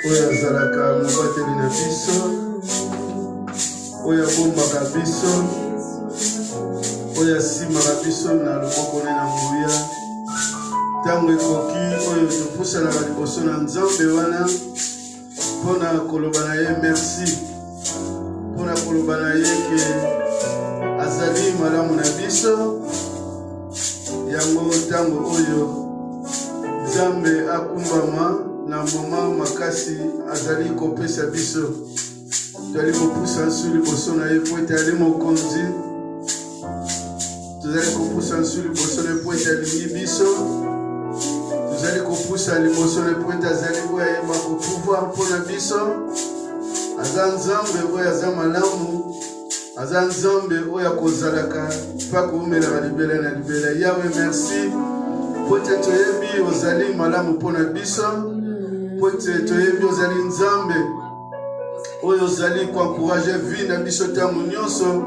Oya zalaka mubateli na biso, oya bombaka biso, oya simaka biso na loboko na nguya. Tango ekoki oyo topusanaka liboso na Nzambe wana mpona koloba na ye merci, mpona koloba na ye ke azali malamu na biso. Yango tango oyo Nzambe akumbama na moma makasi azali kopesa biso, tozali kopusa nsu liboso na ye po ete ali mokonzi, tozali kopusa nsu liboso na ye po ete alingi biso, tozali kopusa liboso na ye po ete azali oyo ayeba kopouvoir mpona biso. Aza Nzambe oyo aza malamu, aza Nzambe oyo akozalaka mpa koumelaka libela na libela. Yawe merci po ete toyebi ozali malamu mpona biso, po ete toyebi ozali Nzambe oyo ozali koankuraje vi na biso ntango nyonso.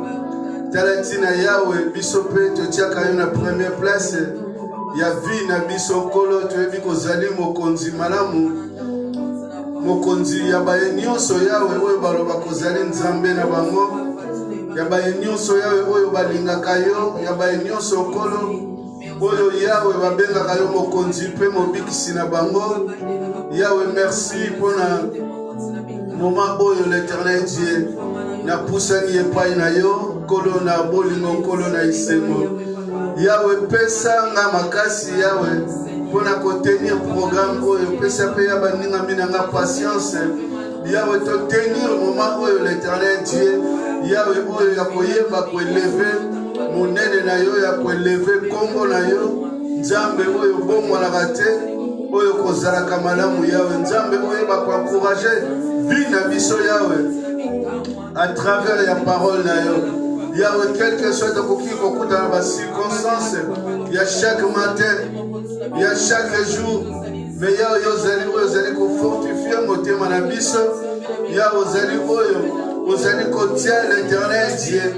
Tala ntina Yawe, biso mpe totiaka yo na première place ya vi na biso. Nkolo toyebi kozali mokonzi malamu, mokonzi ya baye nyonso Yawe oyo baloba kozali Nzambe na bango, ya baye nyonso Yawe oyo balingaka yo, ya baye nyonso Nkolo oyo Yawe babengaka yo mokonzi mpe mobikisi na bango. Yawe merci mpona moma oyo l'Éternel Dieu na pusani epai na yo Nkolo na bolingo, Nkolo na isengo. Yawe pesa nga makasi Yawe mpona kotenir programme oyo, pesa mpe ya baninga mina nga patience Yawe totenir moma oyo l'Éternel Dieu Yawe oyo ya koyeba koeleve monene na yo, ya koeleve kombo na yo Nzambe oyo bomwanaka te, oyo kozalaka malamu Yawe, Nzambe oyo bakoencourage vi na biso Yawe à travers la parole na yo Yawe. Quel que soit tokoki kokuta na ba circonstance ya chaque matin, ya chaque jour, mais Yawe ozali kofortifier motema na biso Yawe, ozali kotia l'Éternel Dieu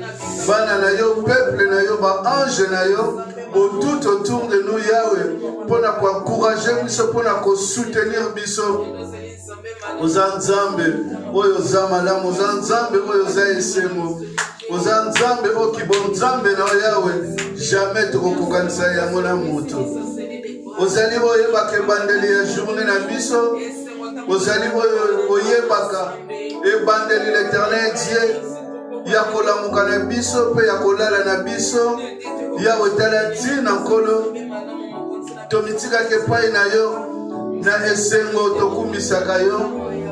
bana na yo, peuple na yo, ba ange na yo tout autour de nous Yawe, mpona koencourager biso, mpona kosoutenir biso. Oza Nzambe oyo oza malamu, oza Nzambe oyo oza esengo, oza Nzambe oyo kibo Nzambe na Yawe jamais tokokokanisa yango na moto. Ozali oyebaka ebandeli ya journée na biso, ozali oyo oyebaka ebandeli l'Éternel Dieu ya kolamuka na biso mpe ya kolala na biso Yawe. Tala ntina Nkolo tomitikaka epai na yo na esengo, tokumbisaka yo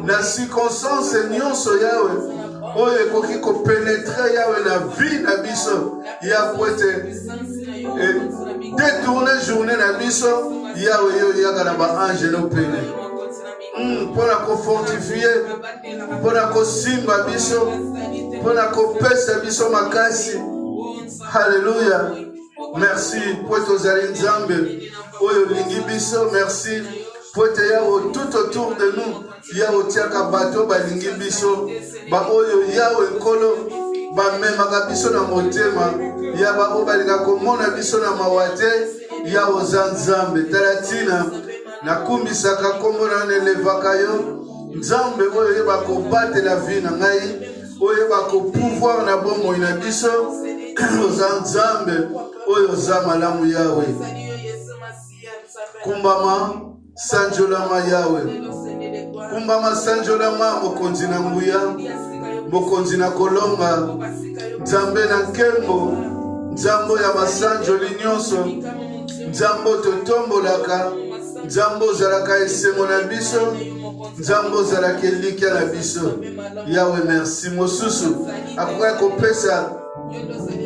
na circonstance nyonso Yawe oyo ekoki kopenetre Yawe na vie na biso ya kwete détourne journée na biso Yawe yo yaka na baange no pene mpona kofortifie, mpona kosimba biso, mpona kopesa biso makasi. Haleluya. Merci po ete ozali Nzambe oyo lingi biso. Merci po ete Yawe tout autour de nous Yawe otiaka bato balingi biso, ba oyo Yawe Nkolo bamemaka biso na motema ya ba oyo balinga komona biso na mawa te. Yawe oza Nzambe. Tala ntina nakumbisaka kombo na nelevaka yo Nzambe oyo oyeba kobatela vie na ngai, oyeba kopouvoir na bomoi na biso. Oza Nzambe oyo oza malamu Yawe. Kumbama sanjolama Yawe, kumbama sanjolama mokonzi na nguya, mokonzi na kolonga, Nzambe na nkembo, Nzambo ya basanjoli nyonso, Nzambo totombolaka, Nzambo ozalaka esengo na biso, Nzambo ozalaka elikya na biso. Yawe merci. Mosusu akoka kopesa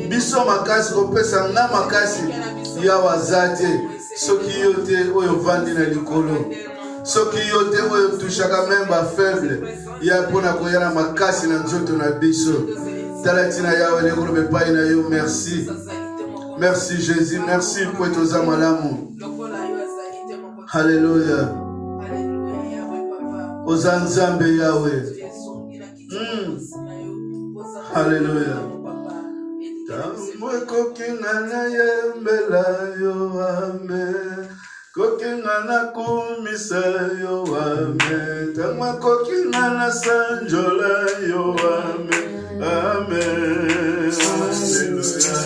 biso makasi, kopesa nga makasi Yawe aza te. Soki yo te oyo vandi na likolo, soki yo te oyo tushaka même ba faible ya mpona koya na makasi na nzoto na biso. Talatina Yahweh, les gros païna yo, merci. Merci Jésus, merci pour tous les malamu. Alléluia. Ozanzambe Yahweh. Alléluia. Tamwe kokingana yembela yo amen. Kokingana kumisa yo amen. Tamwe kokingana sanjola yo amen. Amen. Alléluia.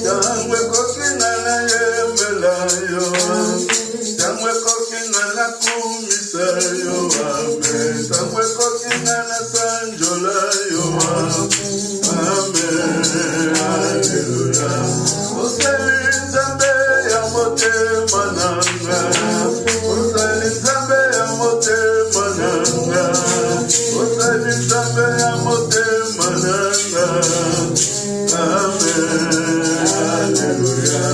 Tamwe kokingana yembela yo amen. Tamwe kokingana kumisa yo amen. Tamwe kokingana sanjola yo amen. Amen. Alléluia. Osali Nzambe ya motema nanga. Osali Nzambe ya motema nanga. Osali Nzambe ya motema nanga. Amen. Alléluia.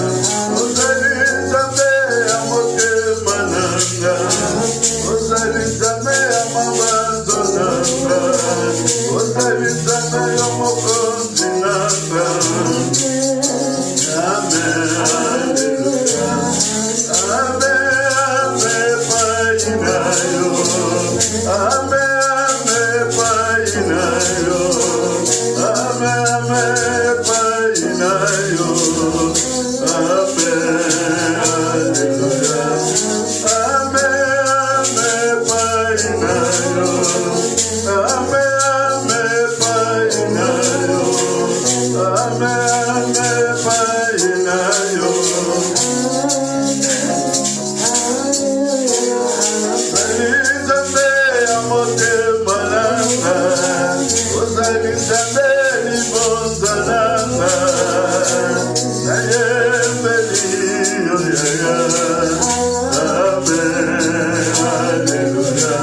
Osali Nzambe ya motema nanga. Osali Nzambe ya mabanzo nanga. Osali Nzambe ya mokonzi nanga. Amen. Alléluia. Amen. Amen. Painayo. Amen. Amen. Painayo. Amen. Amen. Painayo. Amen. Alléluia. Amen. Amen. Painayo. Amen. Amen. Painayo. Amen. Amen. Painayo. Nzambe ya motema nanga. Ozali Nzambe libonza nanga. Nayembeli yo yaya. Amen. Alléluia.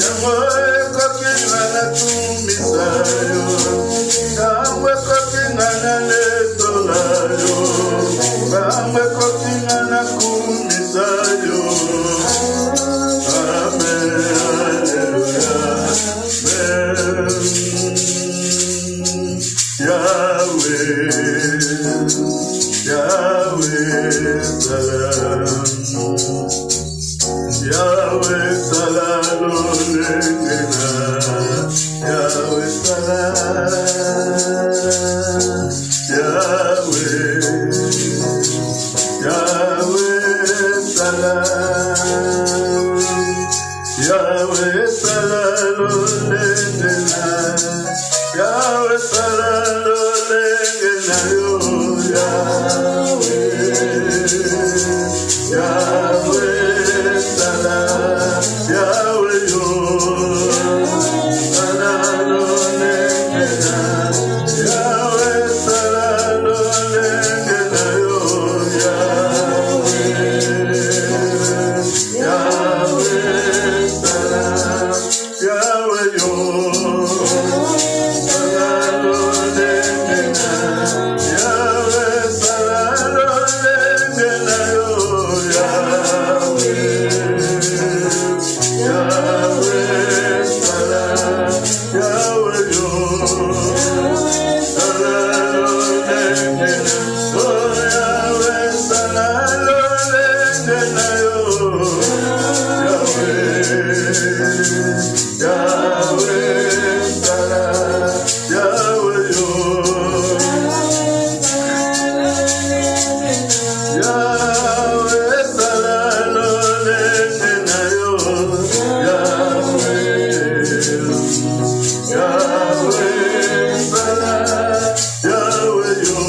Yango ekokingana natumisa yo. Yango ekokingana letola yo. Yango ekokingana kumisa yo. Amen. Alléluia. Amen. Yahweh, Yahweh salam. Yahweh salam olekena. Yahweh salam. Yahweh, Yahweh salam. Yahweh salam olekena. Yahweh salam olekena yo. Yahweh, Yahweh salam. Yahweh yo. Salam olekena. Yahweh salam olekena yo. Yahweh, Yahweh salam. Yahweh yo. Salam olekena. Yahweh salam olekena yo. Yahweh, Yahweh salam. Yahweh yo. Salam olekena. Oh Yahweh salam olekena yo. Yahweh, Yahweh salam. Yahweh yo. Yahweh salam olekena yo. Yahweh, Yahweh salam. Yahweh yo.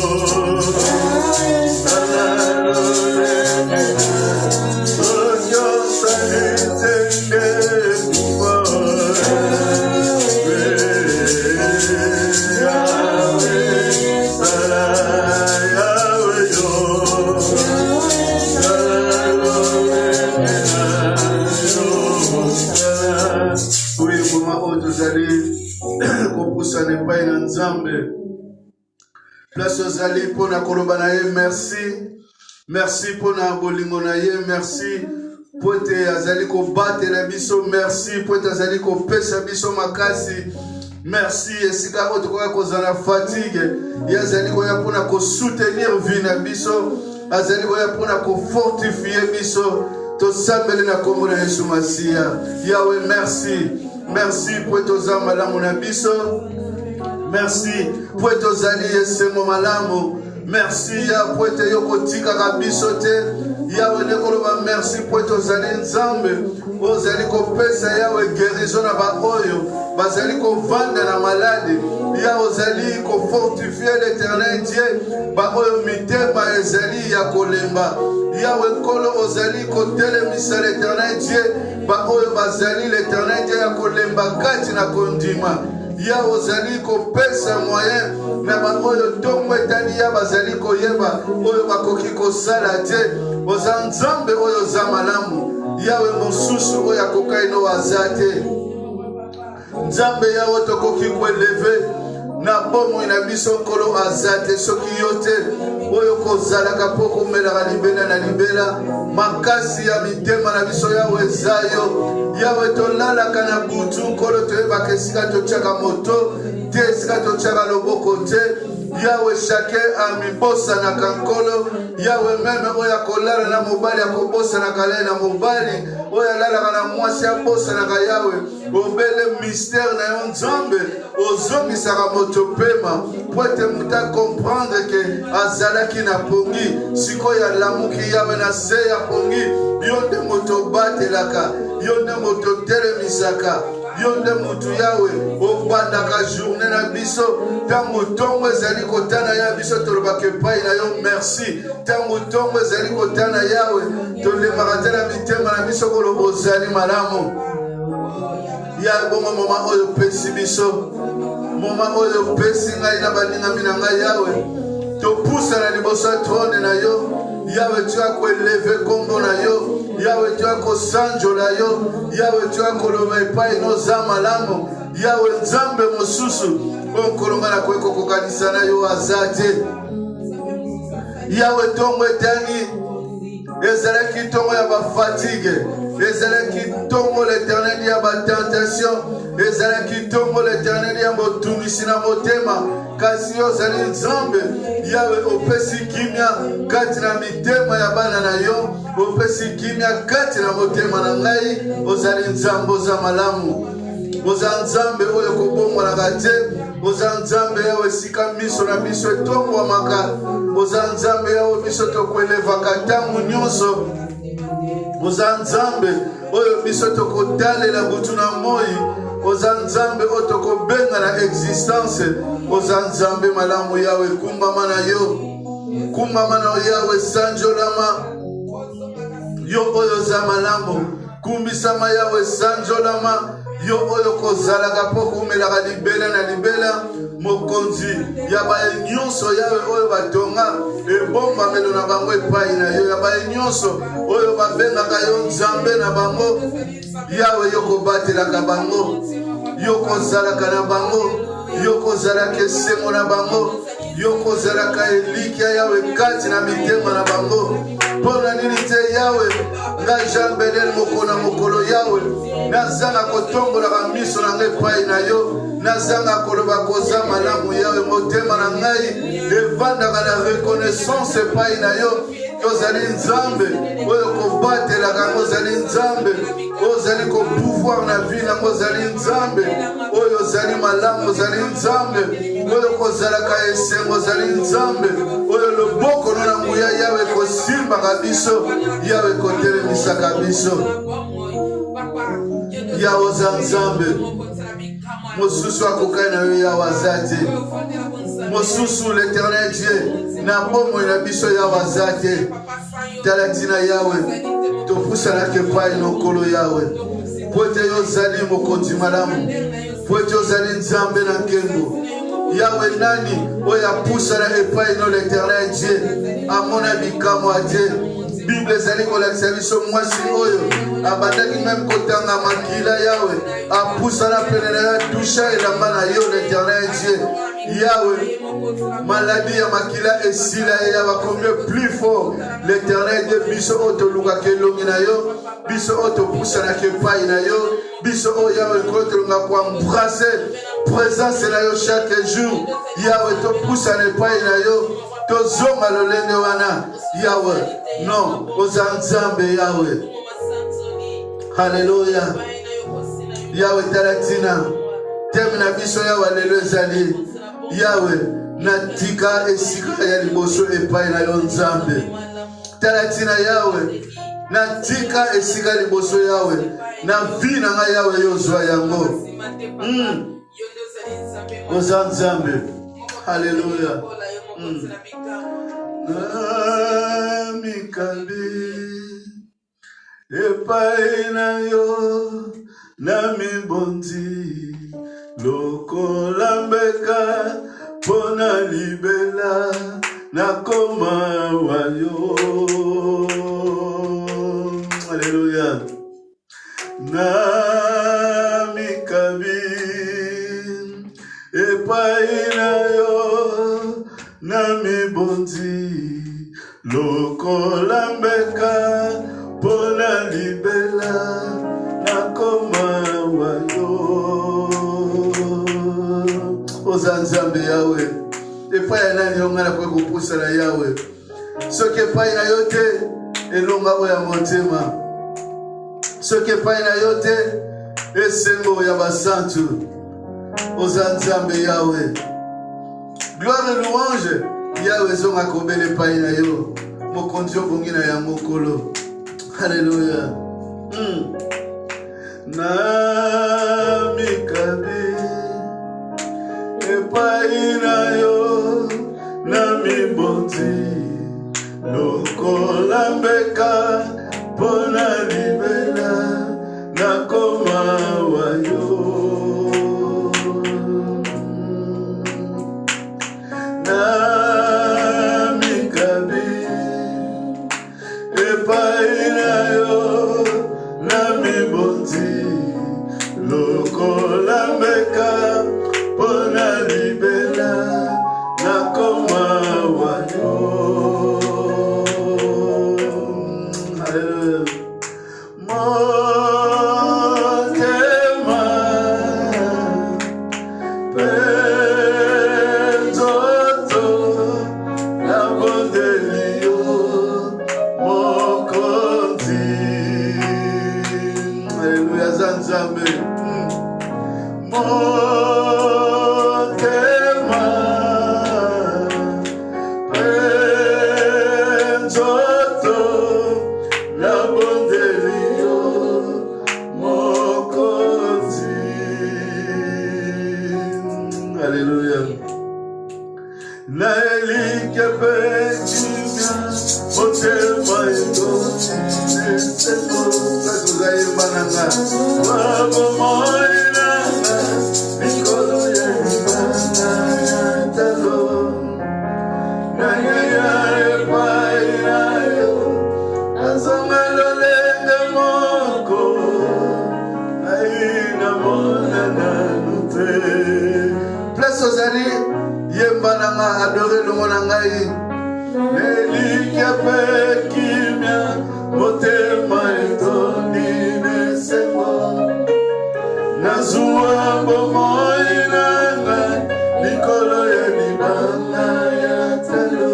Salam olekena. Oh yo salitenge kuwa. Yahweh salam. Yahweh yo. Salam olekena yo. Oui, mama otozali kopusana epai na Nzambe. Place ozali mpona koloba na ye merci. Merci mpona bolingo na ye, merci po ete azali kobatela biso, merci po ete azali kopesa biso makasi Merci esika otokoka kozala fatigue yazali koya pona ko soutenir vie na biso azali koya pona ko fortifier biso to sambele na kombo na Yesu Masia. Yahweh, merci pour toza malamu na biso. Merci pour tozali esemo malamu. Merci ya pour te yokotika kabiso te. Yahweh nekoloba merci pour tozali nzambe. Ozali kopesa Yahweh guérison na ba oyo bazali kovanda na malade. Yahweh ozali ko fortifier l'Éternel Dieu ba oyo mitema ezali ya kolemba. Yahweh kolo ozali ko telemisa l'Éternel Dieu ba oyo bazali l'Éternel Dieu ya kolemba kati na kondima. Yahweh ozali ko pesa moyen na ba oyo tongo etani ya bazali koyeba oyo bakoki kosala te. Oza nzambe oyo za malamu. Yahweh mosusu oyo akokaino azate. Nzambe Yahweh tokoki kweleve na bomo ina biso kolo azate soki yote oyo kozalaka poko melaka libela na libela makasi ya mitema na biso Yahweh zayo. Yahweh tolalaka na butu kolo toyebaka esika totyaka moto te esika totyaka loboko te. Yahweh chacun amibosa na kankolo. Yahweh meme oya kolala na mobali akobosa na kale na mobali oya lalaka na mwasi abosa na Yahweh obele mystère na yo nzambe ozomisaka moto pema po ete muta comprendre ke azalaki na pongi sikoyo alamuki Yahweh na se ya pongi yo nde moto batelaka yo nde moto telemisaka yo nde mutu Yahweh obandaka journée na biso tango tongo ezali kotana ya biso tolobaka epai na yo merci tango tongo ezali kotana Yahweh tolemaka te na mitema na biso koloba ozali malamu. Ya bongo moma oyo pesi biso moma oyo pesi ngai na baningami na ngai Yahweh topusa na liboso ya trone na yo Yahweh tu as eleve kombo na yo Yahweh tu as kosanjola yo Yahweh tu as koloba epai noza malamu Yahweh nzambe mosusu onkolonga na kweko kokanisa na yo azate Yahweh tongo etangi ezalaki tongo ya bafatigue ezalaki tongo l'Éternel ya batentation ezalaki tongo l'Éternel ya motumisi na motema kasi ozali nzambe Yahweh opesi kimia kati na mitema ya bana na yo opesi kimia kati na motema na ngai ozali nzambe oza malamu oza nzambe oyo kobongwanaka te oza nzambe Yahweh esika miso na biso etongwamaka oza nzambe Yahweh biso tokwelevaka ntango nyonso oza nzambe oyo biso tokotalela butu na moi oza nzambe oyo tokobenga na existence oza nzambe malamu Yahweh kumbama na yo kumbama na Yahweh sanjolama yo oyo oza malamu kumbisama Yahweh sanjolama yo oyo kozalaka po kumelaka libela na libela mokonzi ya baye nyonso Yahweh oyo batonga ebombamelo na bango epai na yo ya baye nyonso oyo babengaka yo nzambe na bango Yahweh yo kobatelaka bango yo kozalaka na bango yo kozalaka esengo na bango yo kozalaka elikia Yahweh kati na mitema na bango mpona nini te Yahweh nga Jean Bedel mokona mokolo Yahweh nazanga kotombolaka miso na ngai epai na yo nazanga koloba koza malamu Yahweh motema na ngai evandaka na reconnaissance epai na yo ozali nzambe oyo kobatelaka ngo ozali nzambe ozali kopouvoir na vie nango ozali nzambe oyo ozali malamu ozali nzambe oyo kozalaka esengo ozali nzambe oyo loboko no na nguya Yahweh kosimbaka biso Yahweh kotelemisaka biso Yahweh oza nzambe mosusu akokai na yo Yahweh azate mosusu l'Éternel Dieu na bomoi na biso Yahweh azate tala tina Yahweh topusanaka epai nokolo Yahweh po ete yo ozali mokonzi malamu po ete ozali nzambe na nkengo Yahweh nani oyo apusana epai no l'Éternel Dieu amona bikamwa te Bible ezali kolakisa biso mwasi oyo abandaki meme kotanga makila Yahweh apusana pene na yo tusha elamba na yo l'Éternel Dieu Yahweh Maladie ya makila esila ya va combien plus fort. L'Éternel de biso oto luka kelongi na yo. Biso oto poussa na kepai na yo. Biso o Yahweh kote lunga kwa embrasser. Présence na yo chaque jour. Yahweh to poussa na pai na yo. To zonga lolenge wana. Yahweh. Non. Ozanzambe Yahweh. Hallelujah. Yahweh talatina. Temna biso Yahweh lelo ezali. Yahweh. Natika esika ya liboso epai na yo nzambe. Talatina Yahweh. Natika esika liboso Yahweh. Na vi na nga Yahweh yozwa yango. Ozanzambe. Hallelujah. Namikabi epai na yo namibondi lokola mbeka pona libela nakoma wayo. Hallelujah. Namikabi epai na yo namibondi lokola mbeka pona libela nakoma wayo. Ozanzambe Yahweh epai nani ongana kwe kupusa na Yahweh soki epai na yo te elonga oya motema soki epai na yo te esengo ya basantu. Ozanzambe Yahweh gloire et louange Yahweh zonga kobele epai na yo mokonzi obongi na ya mokolo. Hallelujah. Namikabi epai na yo namibondi lokola mbeka pona libela nakoma wayo. Namikabi epai na yo namibondi lokola mbeka pona libela nakoma wayo. Motema penzoto na bondelio mokonzi. Hallelujah. Zanzambe motema penzoto na bondelio mokonzi. Hallelujah. Na elike pekimya motema edoni neseko kakuzaye bananga wabo moinanga mikolo ya ibanga ya talo na yaya epai na yo azonga lolenge moko aina mona na lute. Place ozali yembananga adore lumona ngai nelike pekimya motema etoni neseko nazua bomoi nanga likolo ya libanga ya talo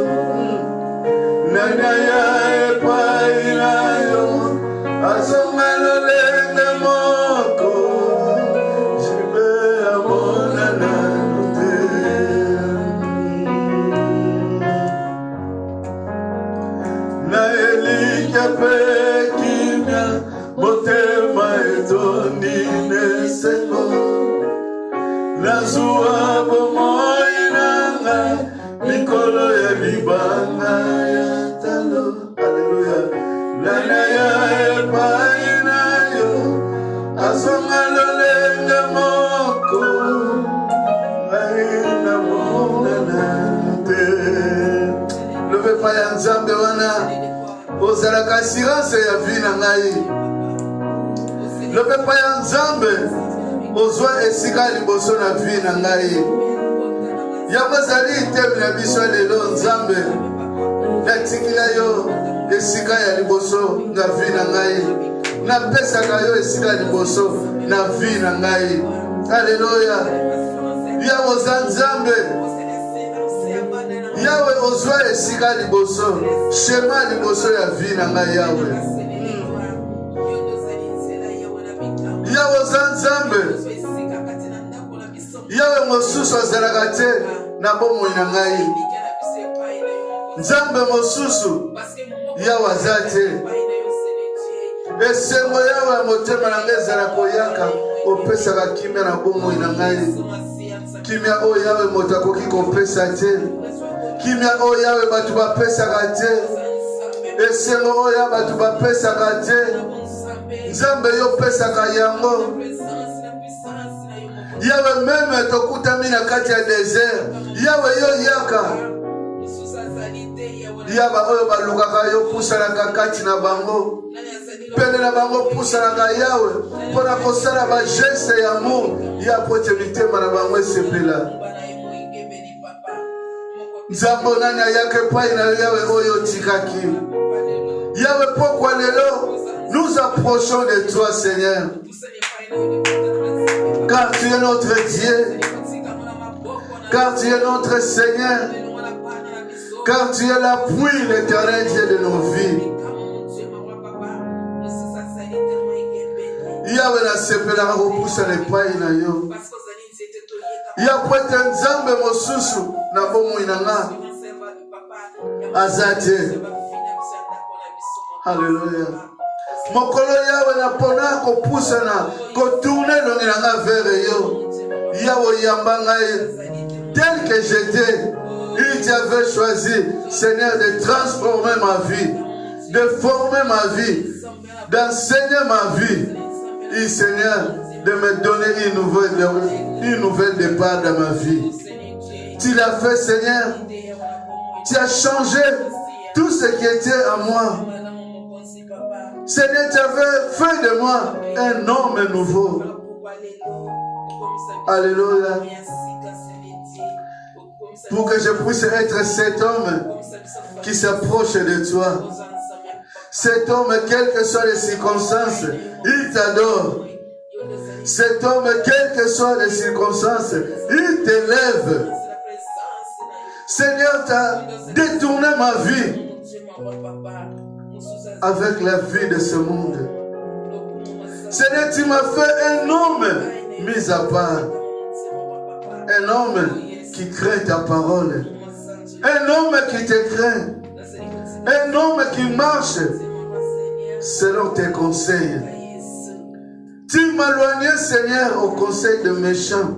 nana ya epai na yo azonga lolenge moko jibe amona na lute. Na elike pekimya motema etoni neseko nazua bomoi nanga likolo ya libanga ya talo. Hallelujah. Nana ya epai na yo azonga lolenge moko aina mona na te. Leve pa ya nzambe wana ozalaka assurance ya vie na ngai. Leve pa ya nzambe ozwa esika liboso na vie na ngai. Yamazali itemi na biso lelo nzambe. Natikila yo esika ya liboso na vi na ngai. Napesaka yo esika liboso na vi na ngai. Alléluia. Yawe oza nzambe. Yawe ozwa esika liboso. Shema liboso ya vi na ngai Yawe. Yawe oza nzambe. Yawe mosusu azalaka te na bomoi na ngai. Nzambe mosusu Yawe aza te. Esengo Yawe ya motema na ngai ezala koyaka opesaka kimia na bomoi na ngai. Kimia oyo Yawe moto akoki kopesa te. Kimia oyo Yawe bato bapesaka te. Esengo oyo bato bapesaka te. Nzambe yo pesaka yango. Yawe meme tokutami na kati ya desert. Yawe yo yaka. Yaba oyo balukaka yo pusalaka kati na bango. Pene na bango pusalaka Yawe. Pona kosala ba geste ya amour. Ya pote mitema na bango esepela. Nzambo nani ayake pai na Yawe oyo tikaki. Yawe pourquoi lelo nous approchons de toi Seigneur. Car tu es notre Dieu. Car tu es notre Seigneur. Car tu es l'appui, l'éternel Dieu de nos vies. Yawe na sepelaka kopusa lepai na yo. Ya kwete nzambe mosusu na bomoi na nga. Azate. Alléluia. Mokolo Yawe na pona kopusa na kotourne longi na nga vers yo. Yawe yamba ngai tel que j'étais. Il t'avait choisi, Seigneur, de transformer ma vie, de former ma vie, d'enseigner ma vie. Et Seigneur, de me donner une nouvelle départ dans ma vie. Tu l'as fait, Seigneur. Tu as changé tout ce qui était à moi. Seigneur, tu avais fait de moi un homme nouveau. Alléluia. Pour que je puisse être cet homme qui s'approche de toi. Cet homme, quelles que soient les circonstances, il t'adore. Cet homme, quelles que soient les circonstances, il t'élève. Seigneur, tu as détourné ma vie avec la vie de ce monde. Seigneur, tu m'as fait un homme mis à part. Un homme qui craint ta parole. Un homme qui te craint. Un homme qui marche selon tes conseils. Tu m'as éloigné, Seigneur, au conseil de méchants.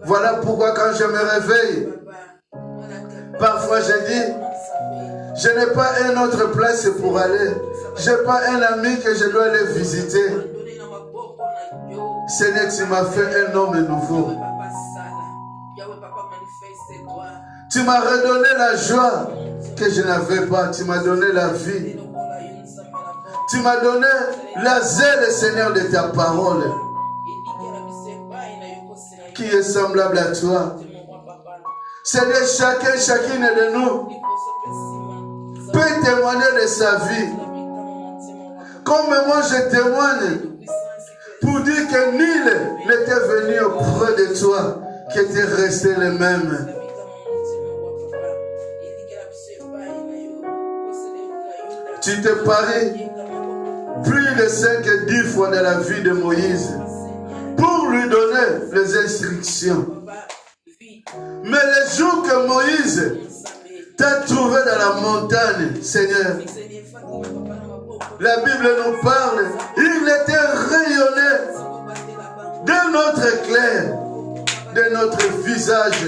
Voilà pourquoi quand je me réveille, parfois je dis, je n'ai pas une autre place pour aller. Je n'ai pas un ami que je dois aller visiter. Seigneur, tu m'as fait un homme nouveau. Tu m'as redonné la joie que je n'avais pas. Tu m'as donné la vie. Tu m'as donné la zèle, Seigneur, de ta parole, qui est semblable à toi. Seigneur, chacune de nous peut témoigner de sa vie. Comme moi je témoigne pour dire que nul n'était venu auprès de toi, qui était resté le même. Tu te paries plus de 5 et 10 fois dans la vie de Moïse pour lui donner les instructions. Mais le jour que Moïse t'a trouvé dans la montagne, Seigneur, la Bible nous parle, il était rayonné de notre éclair, de notre visage.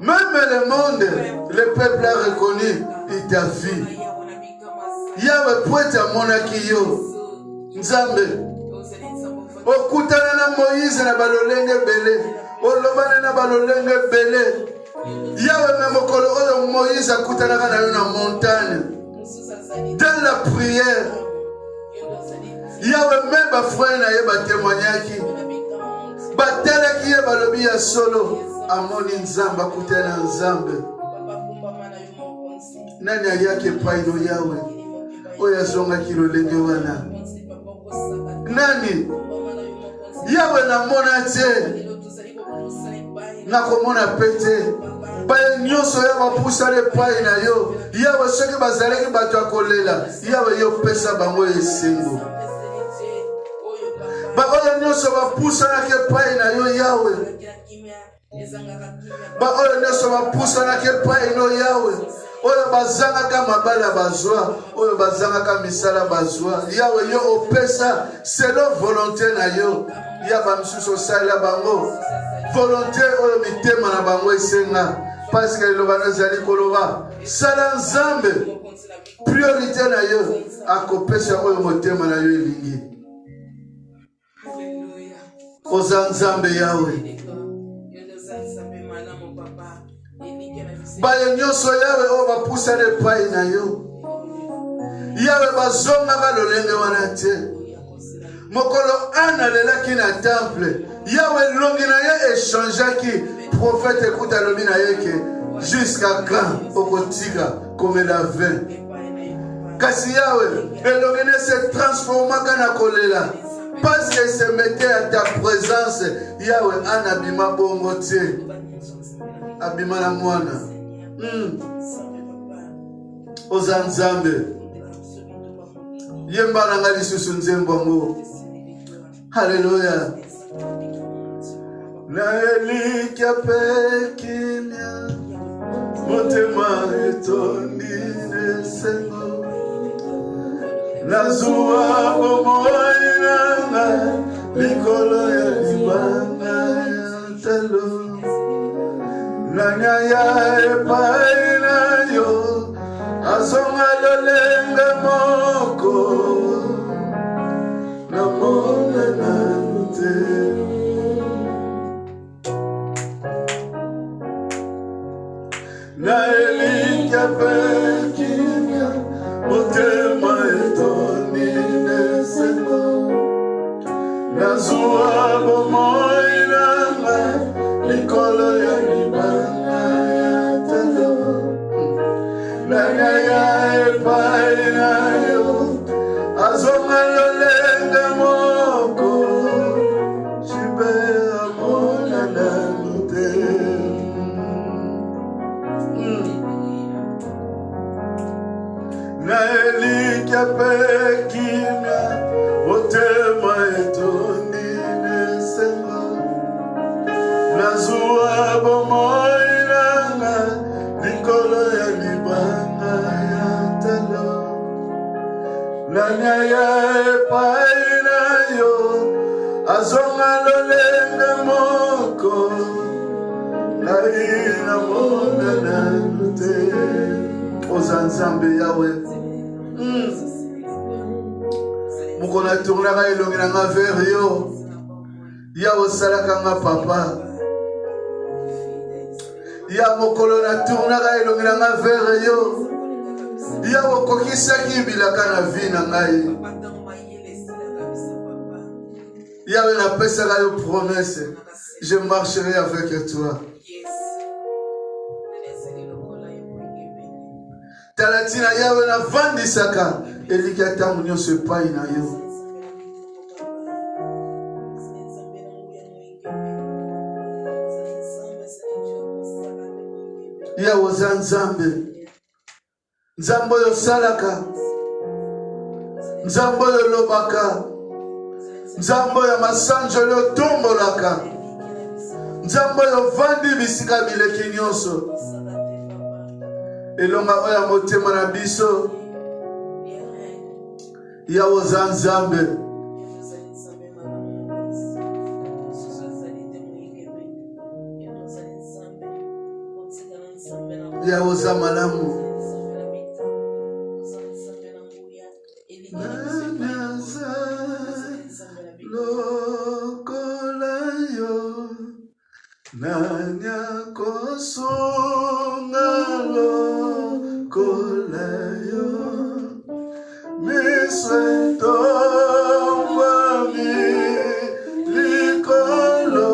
Même le monde, le peuple a reconnu, il t'a vu. Yawe poeta monaki yo Nzambe okutana na Moïse na balolenge bele olobana na balolenge bele Yawe memokolo oyo Moïse akutana na yo na montagne dans la prière Yawe même ba frère na ye ba témoignaki Batalaki ye balobi ya solo. Amoni nzambe akutana nzambe. Nani ayaki epai no Yawe? Oyo azongaki lolenge wana. Nani? Yawe namona te. Nakomona pete. Baye nyonso ya bapusa epai na yo. Yawe soki bazalaki bato akolela. Yawe yo pesa bango esengo. Oyo nyonso bapusa epai na yo Yawe. Oyo nyonso bapusa epai no Yawe. Oyo bazangaka mabala bazwa. Oyo bazangaka misala bazwa. Yawe yo opesa selon volonté na yo. Yaba misusu osala bango. Volonté oyo mitema na bango esenga. Parce que le bana zali koloba. Sala nzambe. Priorité na yo. Akopesa oyo motema na yo elingi. Oza nzambe Yawe. Baye nyonso Yawe oyo bapusa epai na yo. Yawe bazongaka lolenge wana te. Mokolo analelaki na temple. Yawe longi na ye échangeaki. Prophète écoute alobi na yeke. Jusqu'à quand okotika comme la vin. Kasi Yawe elongi ne se transformaka na kolela. Parce qu'il se mettait à ta présence. Yawe anabima bongo te. Abima na mwana. Oza nzambe. Yemba na ngali susu nzembo ngo. Hallelujah. Na elikia pekimya. Motema etondine sengo. Nazua bomoinanga. Likolo ya libanga ya talo. Nanyaya epai na yo. Azonga lolenga moko. Namona na lute. Na elikia pekimya. Motema etondine sengo. Nazua bomoinanga. Likolo ya libanga ya talo. Nanyaya epai na yo. Azonga lolenga moko. Jibe amona na lute. Na elikia pekimya. Motema etondine sengo. Nazua bomoinanga. Likolo ya libanga ya talo. Nanyaya epai na yo. Azonga lolenga moko. Naina mona na lute. Oza nzambe Yawe. Mukona tournaka elongi na nga vers yo. Yawe salaka nga papa. Ya mokolo na tournaka elongi na nga vers yo. Yawe kokisaki bilaka na vie na ngai. Yawe napesaka yo promesse. Je marcherai avec toi. Talatina Yawe na vandisaka. Elikia tangu nyonso epai na yo. Yawe oza nzambe. Nzambe oyo salaka. Nzambe oyo lobaka. Nzambe oyo masanjo oyo tombolaka. Nzambe oyo vandi bisika bileki nyonso. Elonga oyo motema na biso. Yawe oza nzambe. Yawe oza malamu. Lokola yo. Nanya kosunga lokola yo. Misweto mami likolo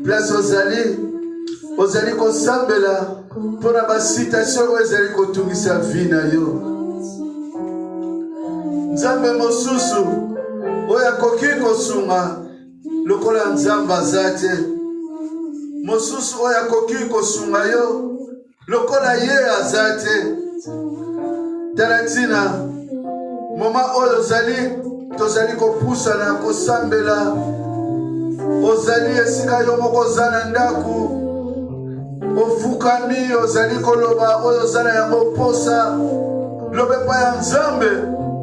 Place ozali kosambela mpona basitation oyo ezali kotungisa vi na yo. Nzambe mosusu oyo akoki kosunga lokola nzambe aza te. Mosusu oyo akoki kosunga yo lokola ye aza te. Tala ntina moma oyo tozali kopusana kosambela. Ozali esika yo moko oza na ndaku ofukami ozali koloba oyo oza na yango posa lobepa ya nzambe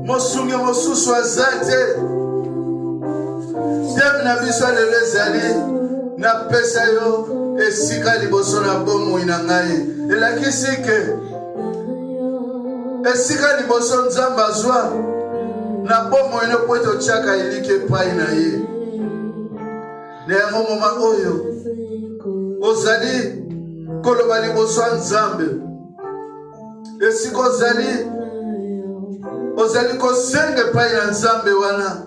mosungi mosusu aza te. Teme na biso lelo ezali napesa yo esika liboso na bomoi na ngai. Elakisi ke esika liboso nzambe azwa na bomoi no po ete otiaka elike epai na ye. Na yango moma oyo ozali koloba liboso ya nzambe esika ozali kosenga epai na nzambe wana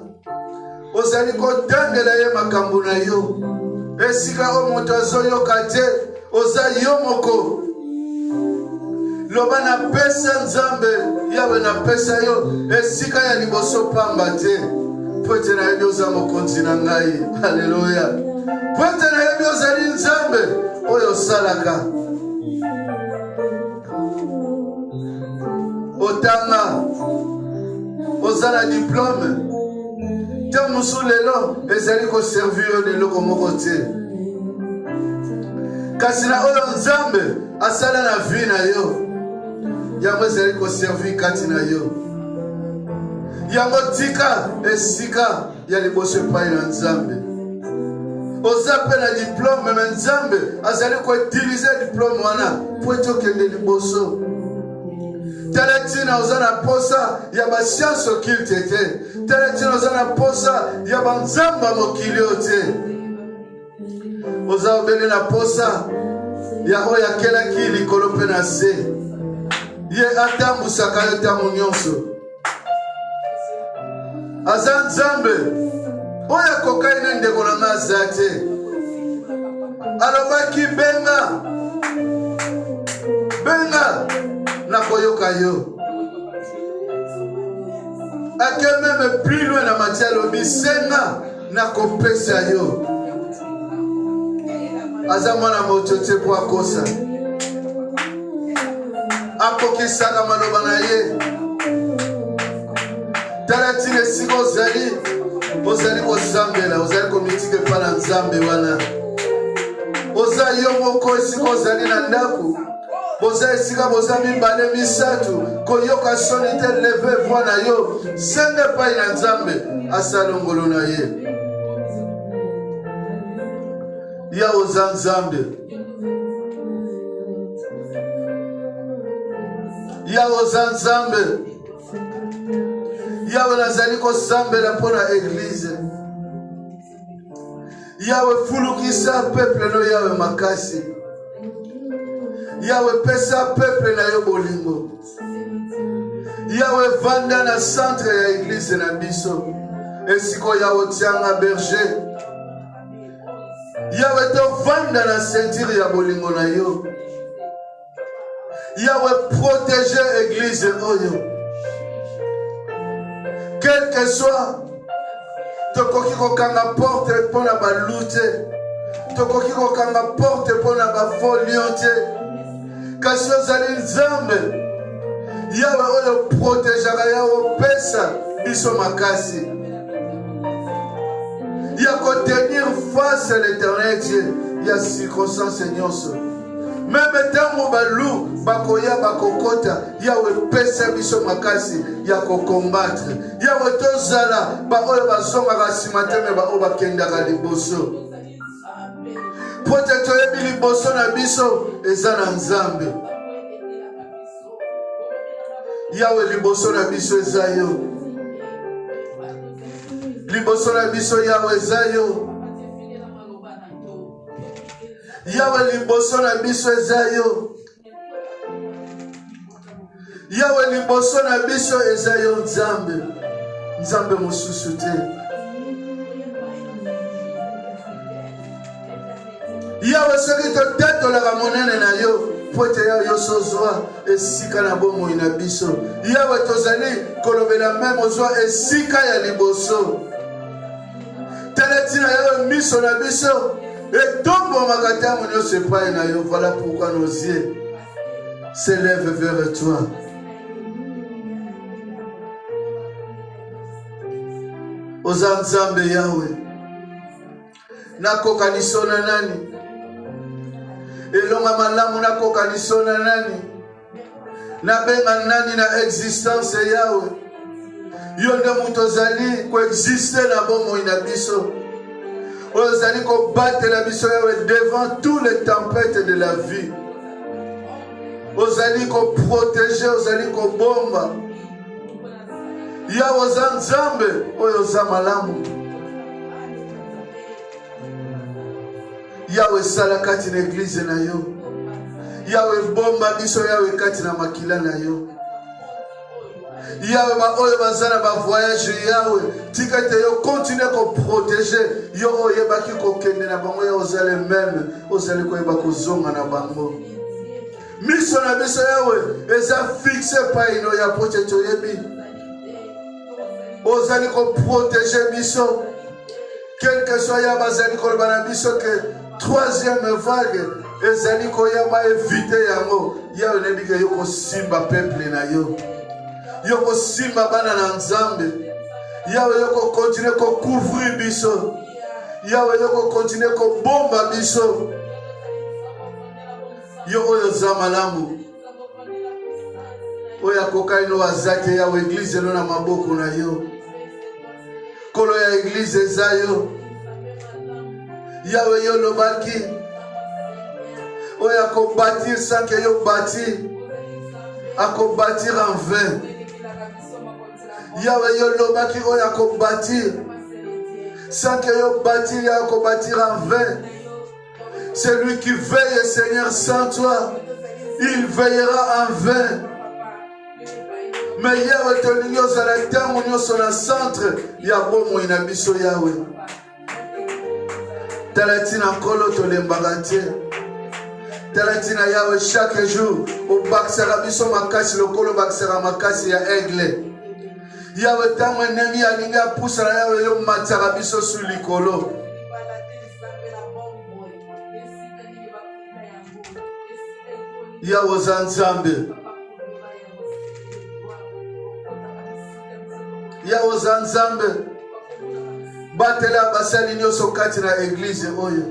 ozali kotangela ye makambo na yo esika oyo moto azoyoka te oza yo moko. Loba napesa nzambe yawe napesa yo esika ya liboso pamba te. Pote na yebi oza mokonzi na ngai. Haleluya. Pote na yebi ozali nzambe oyo salaka. Otanga ozala diplôme. Te musu lelo ezali ko servir yo lelo komoko te. Kasi na oyo nzambe asala na vie na yo. Yango ezali ko servir kati na yo. Yango tika esika ya liboso epai na nzambe. Oza pe na diplôme me nzambe azali ko utiliser diplôme wana po etokende liboso. Teletina oza na posa ya ba science occulte te. Teletina oza na posa ya ba nzamba mokili te. Oza obele na posa ya oyo akelaki likolo pe na se. Ye atambusaka yo ntango nyonso. Aza nzambe oyo akokai na ndeko na nga aza te. Alobaki benga nakoyoka yo. Ake meme plus loin na matière alobi senga nakopesa yo. Aza mwana moto te po akosa. Akokisaka maloba na ye. Talatine esika ozali kozambela ozali komitike pa na nzambe wana. Oza yo moko esika ozali na ndaku. Boza esika boza mibale misatu koyoka soni te leve voix na yo sende pai na nzambe asalongolo na ye. Ya oza nzambe Yawe oza nzambe. Yawe nazali kosambela mpona église. Yawe fulukisa peuple no yawe makasi. Yawe pesa peuple na yo bolingo. Yawe vanda na centre ya église na biso. Esiko yawe tianga berger. Yawe to vanda na ceinture ya bolingo na yo. Yawe protéger église oyo. Quel que soit tokoki kokanga porte pona balute. Tokoki kokanga porte pona bafolionte. Kasi ozali nzambe. Yawe oyo protégera yawe pesa biso makasi. Ya tenir face à l'éternel Dieu. Ya circonstance nyonso. Même tango balu bakoya bakokota. Yawe pesa biso makasi. Ya ko combattre. Yawe tozala ba oyo bazonga kasimate me ba oyo bakendaka liboso. Protecteur yebi liboso na biso eza na nzambe. Yawe liboso na biso eza yo. Liboso na biso yawe eza yo. Yawe liboso na biso eza yo. Yawe liboso na biso eza yo nzambe. Nzambe mosusu te. Yawe soki totatolaka monene na yo. Pote yawe yo sozwa esika na bomoi na biso. Yawe tozali kolobela meme ozwa esika ya liboso. Teletina yawe miso na biso. Et tombe makatamu nyonso epai na yo. Voilà pourquoi nos yeux s'élèvent vers toi. Oza nzambe yawe. Nakoka nisona nani? Elonga malamu nakoka nisona nani? Nabenga nani na existence yawe? Yo nde mutu ozali koexiste na bomoi na biso. Ozali kobatela biso yawe devant tous les tempêtes de la vie. Ozali koprotéger, ozali kobomba. Yawe oza nzambe oyo oza malamu. Yawe sala kati na église na yo. Yawe bomba biso yawe kati na makila na yo. Yawe ba oyo bazana ba voyage yawe tika te yo continue ko protéger yo oyebaki ko kende na bango yo ozale même ozali ko yeba ko zonga na bango. Miso na biso yawe eza fixe pa ino ya poche to yebi. Ozali ko protéger biso quel que soit ya bazali ko bana biso que troisième vague ezali ko ya ba éviter yango yawe nebike yo ko simba peuple na yo. Yoko simba bana na nzambe. Yawe yoko continue ko couvrir biso. Yawe yoko continue ko bomba biso. Yoko yoza malamu. Oya kokaino azate yawe église no na maboko na yo. Kolo ya église zayo. Yawe yo lobaki. Oya ko bâtir sans que yo bâtir. A ko bâtir en vain. Yawe yo lobaki oya ko bâtir sans que yo bâtir ya ko bâtir en vain. Celui qui veille, Seigneur, sans toi, il veillera en vain. Mais yawe tolingi ozala ntango nyonso na centre ya bomoi na biso yawe. Tala tina nkolo tolembaka te. Tala tina yawe chaque jour obakisaka biso makasi lokolo obakisaka makasi ya aigle. Yawe tango enemi alingi apusa na yawe yo mataka biso su likolo. Yawe oza nzambe. Yawe oza nzambe. Batela basali nyonso kati na église oyo.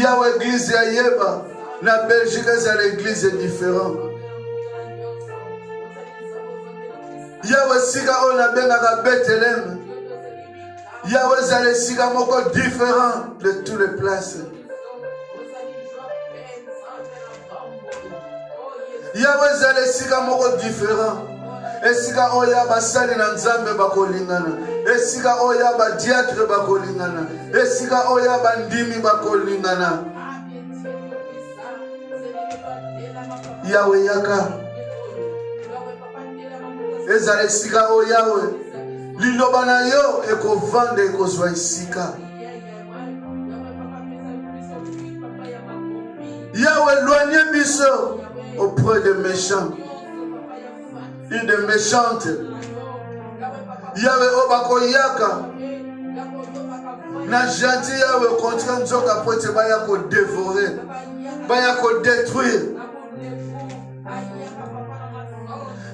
Yawe église ya yeba na Belgique ezala église différent. Yawe sika oyo nabengaka Bethlehem. Yawe ezala sika moko différent de toutes les places. Yahweh zale esika moko différent. Esika oya basali na nzambe bakolingana. Esika oya ba diatre bakolingana. Esika oya bandimi bakolingana. Yahweh yaka. Ezale esika o Yahweh. Liloba na yo ekovanda ekozwa esika. Yahweh éloignez biso auprès des méchants. Une des méchantes. Yahweh obako yaka. Na gentil Yahweh contre nzoka pote baya ko dévorer. Baya ko détruire.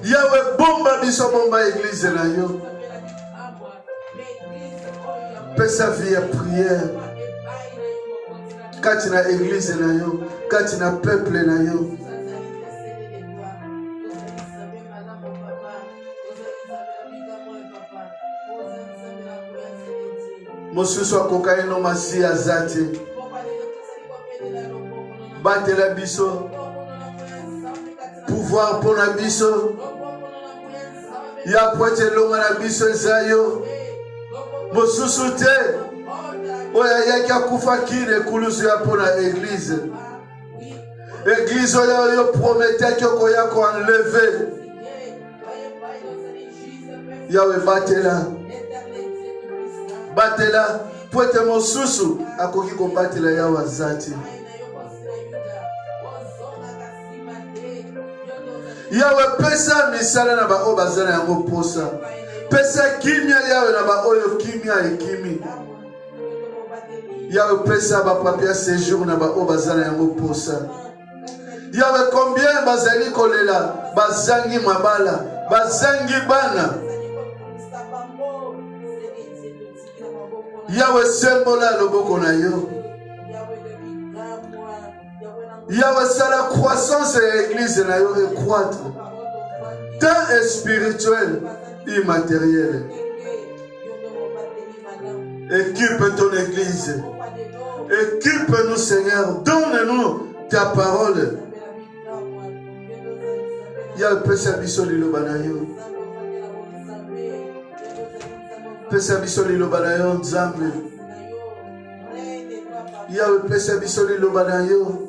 Yahweh bomba biso bomba église na yo. Pesa vie à prière. Kati na église na yo. Kati na peuple na yo. Mosusu akoka eno masi azate. Batela biso. Pouvoir pour la biso. Ya pote longa na biso zayo. Mosusu te. Oya yaki akufa kile kulusu ya pour la église. Église oya yo promettait que ya ko enlever. Yahweh batela. Batela. Poete mosusu akoki ko batela Yahweh azati. Yahweh pesa misala na ba o bazana yango posa. Pesa kimia Yahweh na ba oyo kimia ekimi. Yahweh pesa ba papier séjour na ba o bazana yango posa. Yahweh combien bazali kolela, bazangi mabala, bazangi bana. Yahweh sembola loboko na yo. Yahweh c'est la croissance de l'église na yo et croître. Tant spirituel, immatériel. Équipe ton église. Équipe-nous Seigneur. Donne-nous ta parole. Yahweh pesa biso liloba na yo. Pesa biso liloba na yo nzambe. Yahweh pesa biso liloba na yo.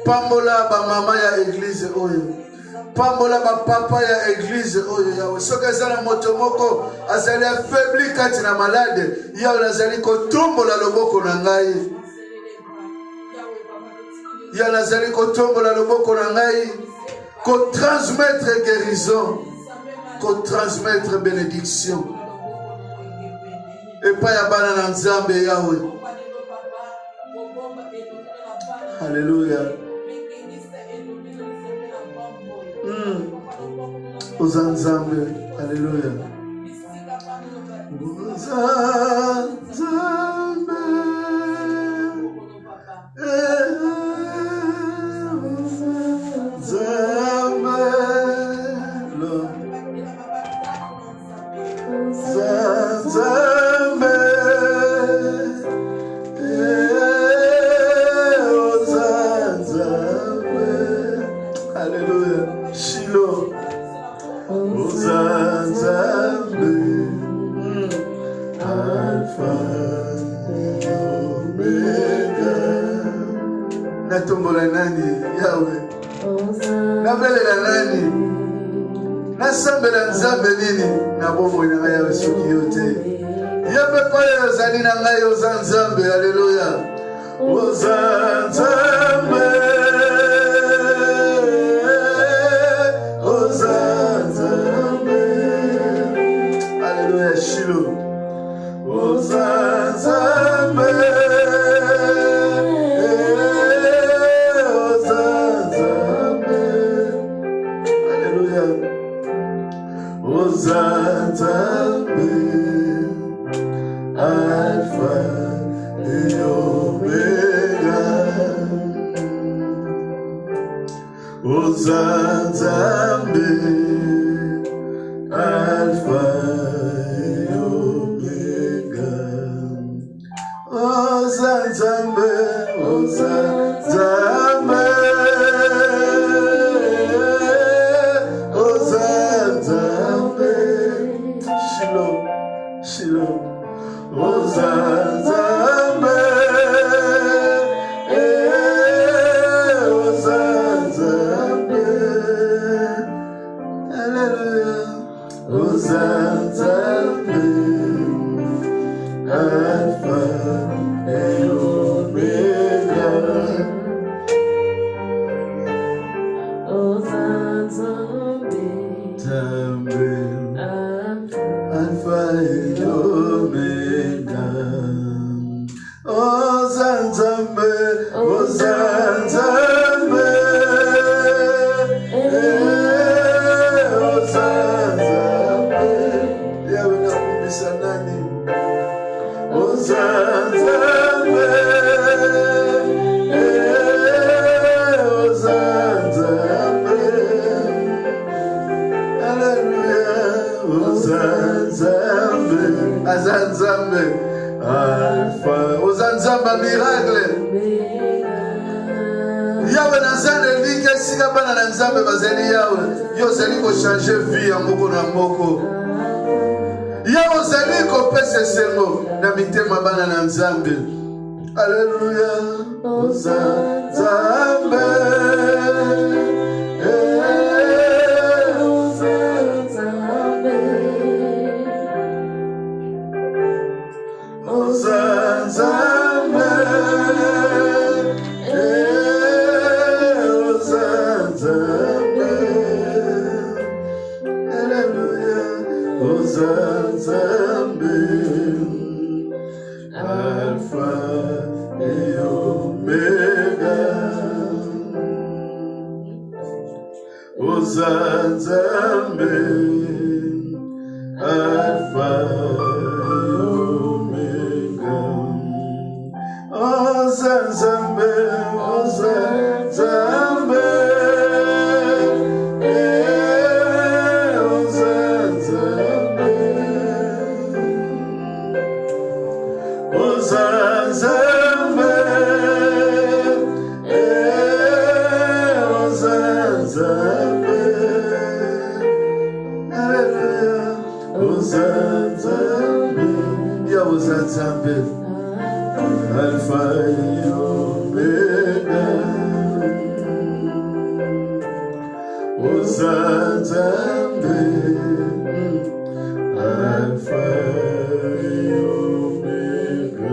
Pambola ba mama ya église oyo. Pambola ba papa ya église oyo Yahweh. Soki ezala moto moko azali affaibli kati na malade, Yahweh azali kotombola loboko na ngai. Yahweh azali kotombola loboko na ngai. Ko transmettre guérison. Ko transmettre bénédiction. Et pas ya bana na nzambe Yahweh. Alléluia. Ozanzambe. Alléluia. Ozanzambe. Alléluia. Shiloh. Ozanzambe. Alpha Omega. Natombola nani Yahweh. Nabelela nani. Nasambela nzambe nini. Nabomo na Yahweh soki yote. Yabe pale ozali na ngai ozanzambe. Alléluia. Ozanzambe. Alléluia, Shiloh. Ozanzambe. Ozanzambe. Alléluia. Ozanzambe. Alpha et Omega. Ozanzambe. Alpha et Omega. Ozanzambe, Ozanzambe. Alpha and Omega. Ozanzambe, Ozanzambe, Ozanzambe. Yawe nakumbisa nani? Ozanzambe, Ozanzambe. Hallelujah, Ozanzambe, Azanzambe. Alpha, Ozanzamba miracle. Yawe nazane like sika bana na nzambe bazeli yawe. Yo zeli ko changer vie ya moko na moko. Yawe zeli ko pese sengo na mitema bana na nzambe. Alléluia. Ozanzambe. Ozanzambe, Ozanzambe, Hallelujah, Ozanzambe, Alpha et Omega, Ozanzambe, Alpha. Ozanzambe, Ozanzambe, Ozanzambe, Ozanzambe, Ozanzambe, Hallelujah, Ozanzambe, ya Ozanzambe. Alpha et Omega, Ozanzambe, Alpha et Omega.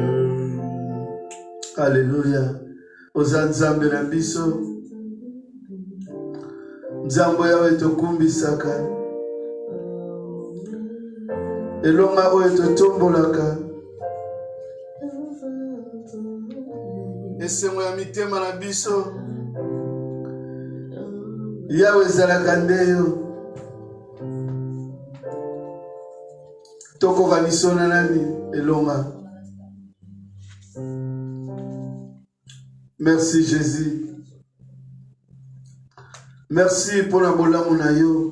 Alléluia. Ozanzambe na biso. Nzambo yawe tokumbisaka. Elonga oyo totombolaka. Esengo ya mitema na biso yawe ezalaka ndeyo tokoka liso na nani elonga. Merci Jésus, merci pour la bolamu na yo,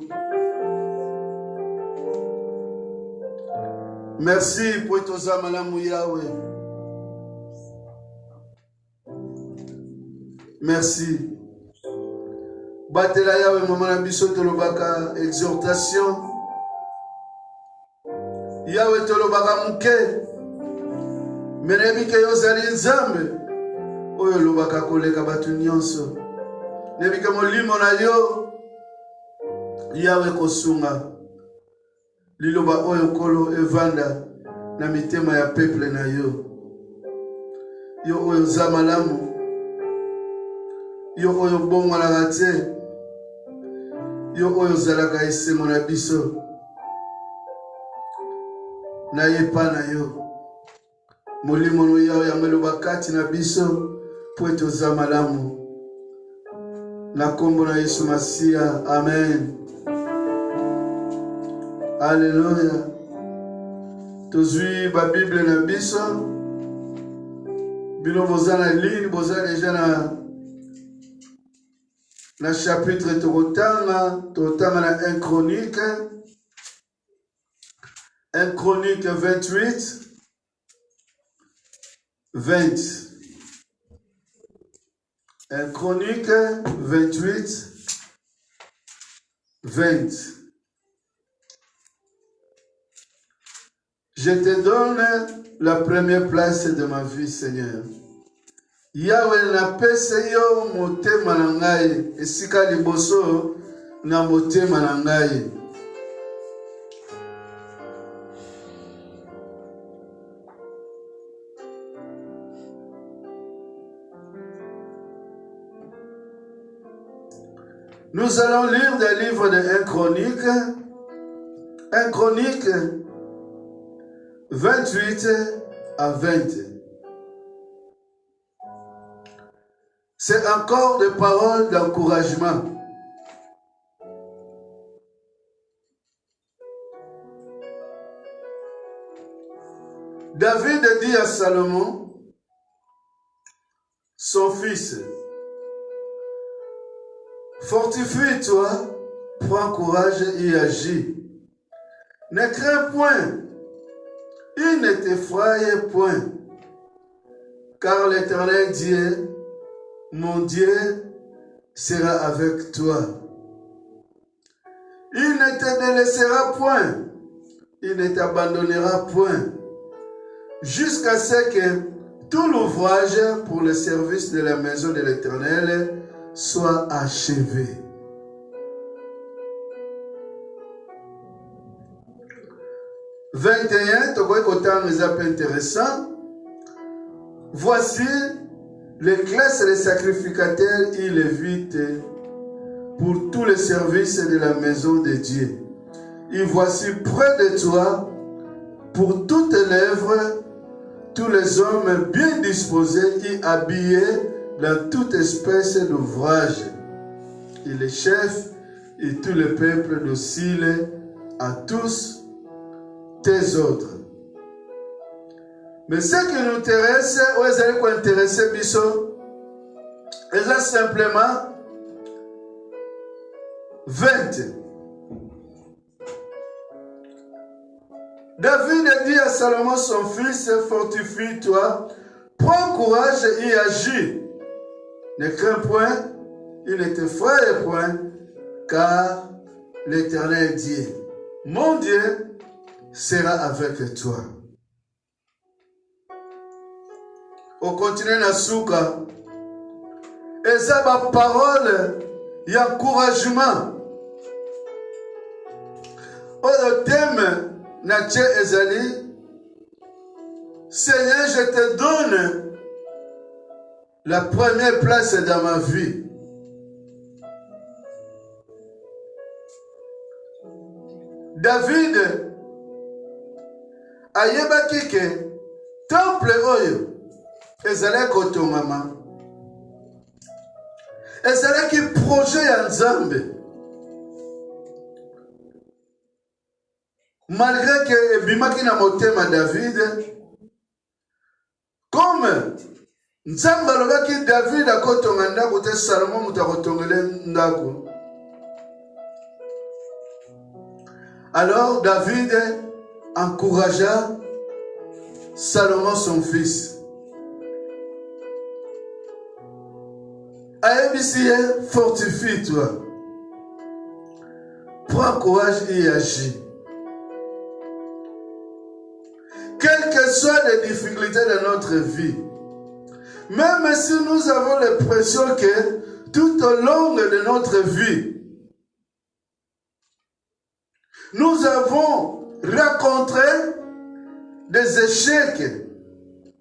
merci pour toza malamu yawe. Merci. Batela yawe mama na biso tolobaka exhortation. Yawe tolobaka muke. Menebi ke yozali nzambe. Oyo lobaka koleka batu nyonso. Nebi ke molimo na yo. Yawe kosunga. Liloba oyo kolo evanda na mitema ya peuple na yo. Yo oyo zamalamu. Yo oyo bongolaka te, yo oyo zalaka esengo na biso, na yepa na yo. Molimo no yawe yameloba kati na biso, po toza malamu. Na kombo na Yesu Masia, amen. Alléluia. Tozwi ba Bible na biso, bino boza na ligne, boza deja na chapitre tokotanga na 1 Chronique 28 20. 1 Chronique 28 20. Je te donne la première place de ma vie, Seigneur. Yahweh na pese yo motema na ngai, esika liboso na motema na ngai. Nous allons lire des livres de 1 Chronique. 1 Chronique 28 à 20. C'est encore des paroles d'encouragement. David dit à Salomon, son fils, fortifie-toi, prends courage et agis. Ne crains point, il ne t'effraie point, car l'Éternel Dieu, mon Dieu, sera avec toi. Il ne te délaissera point, il ne t'abandonnera point, jusqu'à ce que tout l'ouvrage pour le service de la maison de l'Éternel soit achevé. « 21, tu vois qu'autant nous appelle intéressant. Voici les classes des sacrificateurs et les lévites pour tous les services de la maison de Dieu. Et voici près de toi, pour toutes lèvres, tous les hommes bien disposés et habillés dans toute espèce d'ouvrage, et les chefs et tout le peuple docile à tous tes ordres. Mais ce qui nous intéresse, ou est-ce que nous intéresse, Bisso, c'est simplement 20. David dit à Salomon son fils, fortifie-toi, prends courage et agis. Ne crains point, il ne t'effraie point, car l'Éternel Dieu, mon Dieu, sera avec toi. On continue na souka. Et ça, ma parole, d'encouragement. Le thème, Natche Ezali, Seigneur, je te donne la première place dans ma vie. David ayebaki ke temple oyo ezalaki kotongama, ezalaki projet ya Nzambe, malgré que ebimaki na motema David, comme Nzambe alobaki David akotonga ndako te Salomon moto akotongele ndako. Alors David encouragea Salomon son fils. Ayebisie, fortifie-toi. Prends courage et agis. Quelles que soient les difficultés de notre vie, même si nous avons l'impression que tout au long de notre vie, nous avons rencontré des échecs,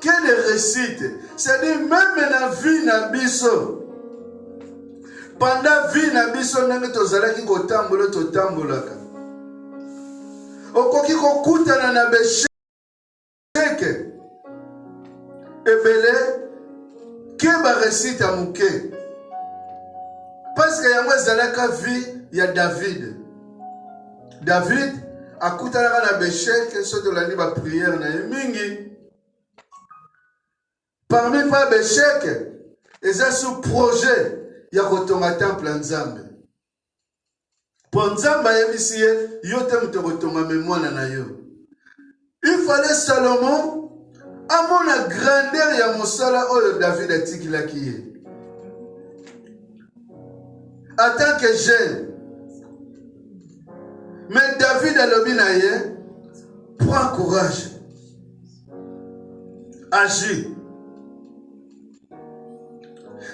que des réussites. C'est-à-dire, même dans la vie nabiso, pendant la vie nabiso, nous tozalaki kotambola totambolaka. Okoki kokutana na besheke ebele ke ba réussite amuke. Parce que yango ezalaka vie ya David. David akutanaka na besheke soto landi ba prière na mingi. Parmi pas besheke, eza sous projet ya kotonga temple Nzambe. Po Nzambe ayebisi ye yo te moto kotonga memwana na yo. Il fallait Salomon amona grandeur ya mosala oyo David atikilaki ye. En tant que jeune, mais David alobi na ye, prends courage, agis.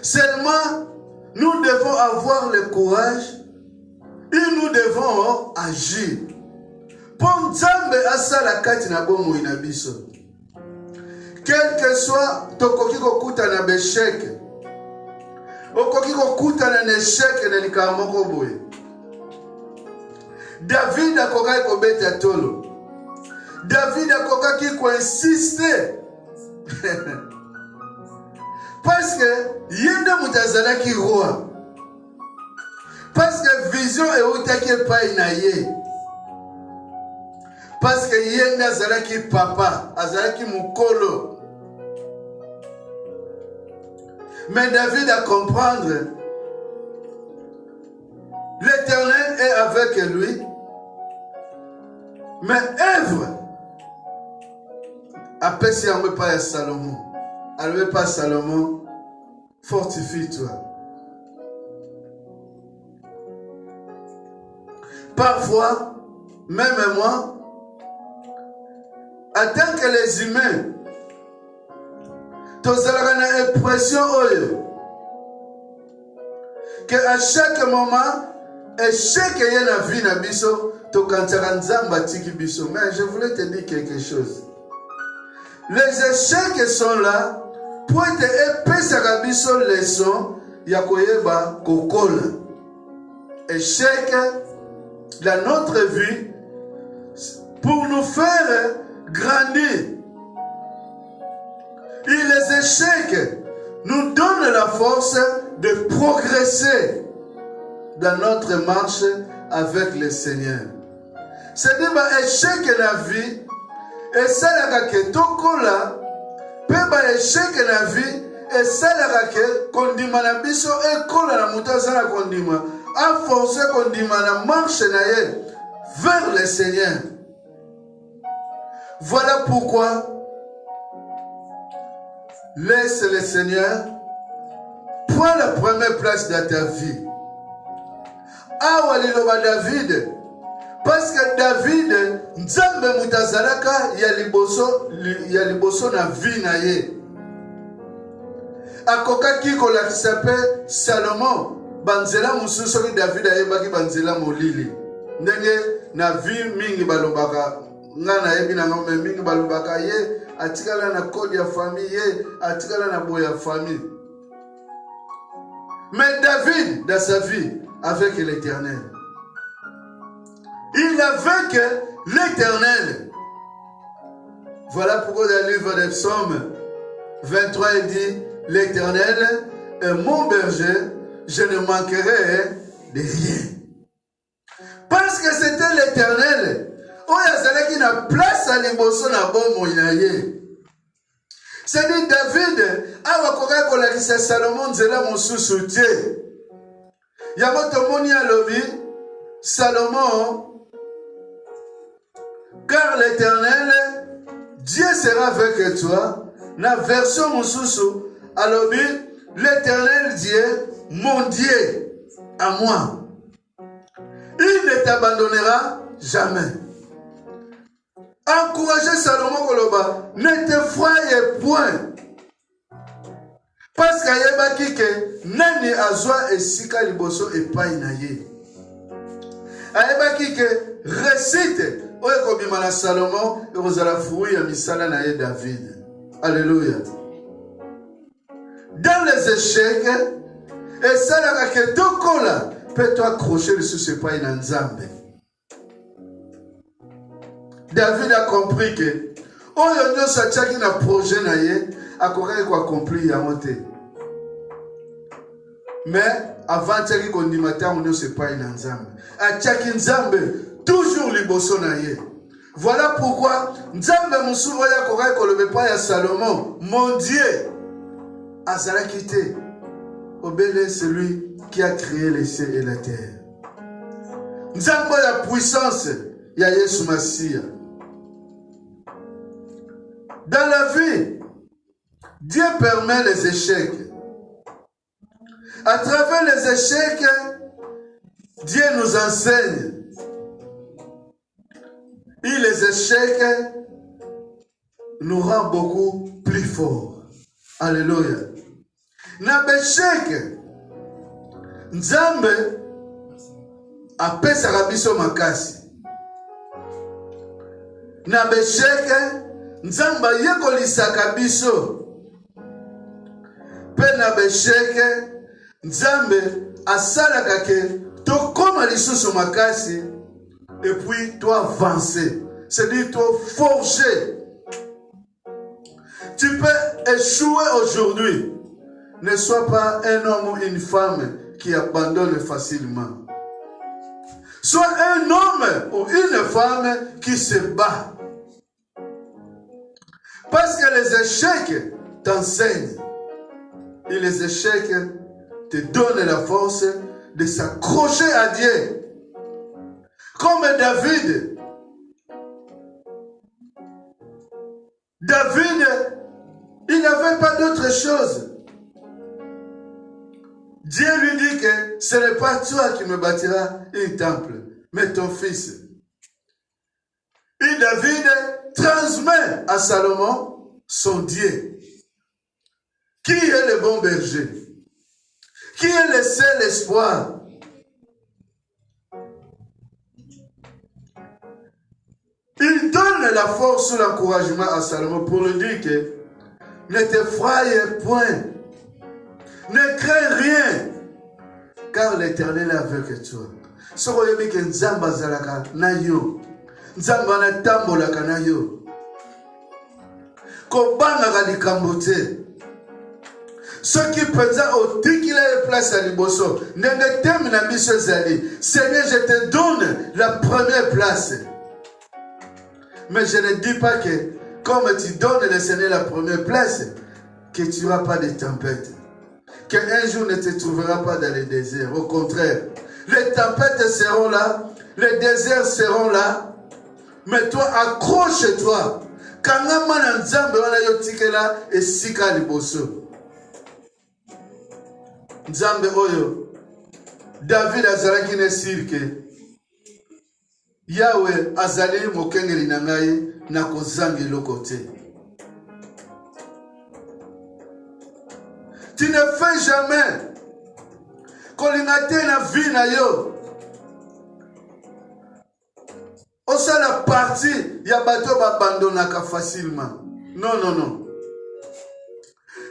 Seulement, nous devons avoir le courage et nous devons agir. Pour Nzambe asala kati na bomo ina biso. Quel que soit tokoki kokuta na beshek, okoki kokutana na échec na likambo moko boye. David akokaki kobeta tolo. David akokaki koinsiste. Parce que yende mutazalaki roi. Parce que vision eutaki epai na ye. Parce que yende azalaki papa, azalaki mukolo. Mais David a comprendre, l'Éternel est avec lui. Mais œuvre, après si on ne veut pas Salomon, elle ne veut pas Salomon, fortifie-toi. Parfois, même moi, en tant que les humains, tous une impression que à chaque moment, échec y a la vie na biso, to kantara nzamba tiki biso. Mais je voulais te dire quelque chose. Les échecs sont là pour te épaisser à biso leçon ya koyeba kokola. Échec dans notre vie pour nous faire grandir. Et les échecs nous donnent la force de progresser dans notre marche avec le Seigneur. C'est-à-dire que l'échec de la vie, et ça que tokola, peut échec de la vie, et ça que kondima na biso et kola na mutaza na kondima, a forcé kondima na marche na ye vers le Seigneur. Voilà pourquoi laisse le Seigneur prendre la première place dans ta vie. Awaliloba David, parce que David, Nzambe mutazalaka ya liboso na vie na ye. Akokaki kolakisa pe Salomon, banzela mususu ki David ayebaki banzela molili. Ndenge na vie mingi balobaka, ngana yebi na ngome mingi balobaka ye, atikala na code ya famille ye, atikala na boya ya famille. Mais David, dans sa vie, avec l'Éternel. Il n'avait que l'Éternel. Voilà pourquoi dans le livre des Psaumes 23, il dit, l'Éternel est mon berger, je ne manquerai de rien. Parce que c'était l'Éternel. Oyazale qui n'a place à l'imbosso na bon moyen. C'est-à-dire David, awakoka kolakisa Salomon nzela mosusu te. Yango tomoni alobi Salomon, car l'Éternel, Dieu sera avec toi. Na version mosusu alobi l'Éternel Dieu, mon Dieu à moi. Il ne t'abandonnera jamais. Encouragez Salomon Koloba, ne t'effraie point. Parce qu'ayebaki ke nani azwa esika liboso epai na ye. Ayebaki ke récite oyo kobima na Salomon ekozala fruit ya misala na ye David. Alléluia. Dans les échecs, et ça la ke tokola peut accrocher le sous epai na Nzambe. David a compris que oyo nyoso atiaki na projet na ye akokaki koaccomplir yango te. Mais avant atiaki kondima ntango nyonso epai na Nzambe, atiaki Nzambe toujours liboso na ye. Voilà pourquoi Nzambe mosusu oyo akokaki koloba epai ya Salomon, mon Dieu azalaki te, obele celui qui a créé les cieux et la terre. Nzambe ya puissance ya Yesu Masia. Dans la vie, Dieu permet les échecs. À travers les échecs, Dieu nous enseigne. Et les échecs nous rendent beaucoup plus forts. Alléluia. Na beshek, Nzambe apesaka biso makasi. Na beshek, Nzamba yekolisaka biso. Pe na besheke Nzambe asalaka ke tokoma lisusu makasi et puis toi avancer. C'est-à-dire toi forger. Tu peux échouer aujourd'hui. Ne sois pas un homme ou une femme qui abandonne facilement. Sois un homme ou une femme qui se bat. Parce que les échecs t'enseignent. Et les échecs te donnent la force de s'accrocher à Dieu. Comme David. David, il n'avait pas d'autre chose. Dieu lui dit que ce n'est pas toi qui me bâtiras un temple, mais ton fils. Et David transmet à Salomon son Dieu. Qui est le bon berger? Qui est le seul espoir? Il donne la force ou l'encouragement à Salomon pour lui dire que ne t'effraie point. Ne crains rien, car l'Éternel est avec toi. Ce que tu as Nzamba zalaka na yo, Nzamba na tambolaka na yo. Kobanga likambo te. Ce qui pesant au tikila et place à liboso, ne t'aime na biso zali. Seigneur, je te donne la première place. Mais je ne dis pas que comme tu donnes le Seigneur la première place, que tu n'auras pas de tempête. Qu'un jour ne te trouvera pas dans le désert. Au contraire, les tempêtes seront là, les déserts seront là, mais toi, accroche-toi. Kangama na nzambe wana yotikela esika liboso. Nzambe oyo, David azalaki ne sirke. Yahweh azali mokengeli na ngai na kozangi lokote. Tu ne fais jamais kolingate na vie na yo. Osa la partie ya bato babandonaka facilement. Non, non, non.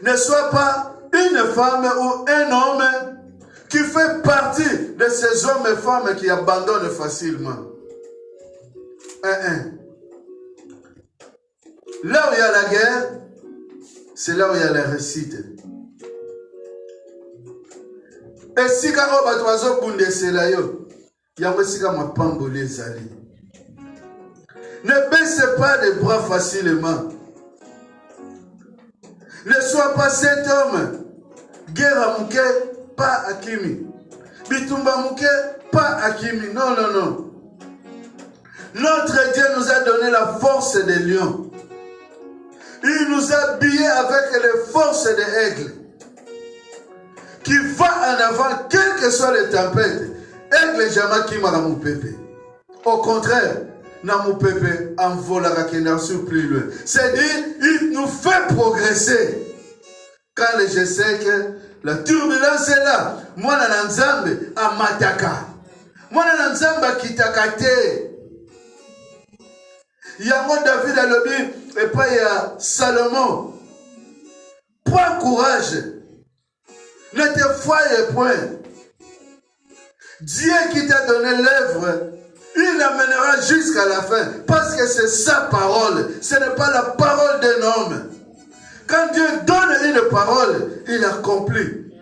Ne sois pas une femme ou un homme qui fait partie de ces hommes et femmes qui abandonnent facilement. Là où il y a la guerre, c'est là où il y a la réussite. Et si quand on va toiser bundesela yo, yango sika mapambole ezali. Ne baisse pas les bras facilement. Ne sois pas cet homme. Guerre mouke, pas akimi. Bitumba mouke, pas akimi. Non, non, non. Notre Dieu nous a donné la force des lions. Il nous a habillés avec les forces des aigles. Qui va en avant, quelles que soient les tempêtes. Aigle jamais qui m'a mon pépé. Au contraire, na mon pépé envolera qui n'a su plus loin. C'est-à-dire, il nous fait progresser. Quand je sais que la turbulence est là, moi na nzambe amataka. Moi na nzambe kitakate. Yango David a lobby et pas il y a Salomon. Prends courage. Ne te foye point. Dieu qui t'a donné l'œuvre, il l'amènera jusqu'à la fin. Parce que c'est sa parole. Ce n'est pas la parole d'un homme. Quand Dieu donne une parole, il accomplit.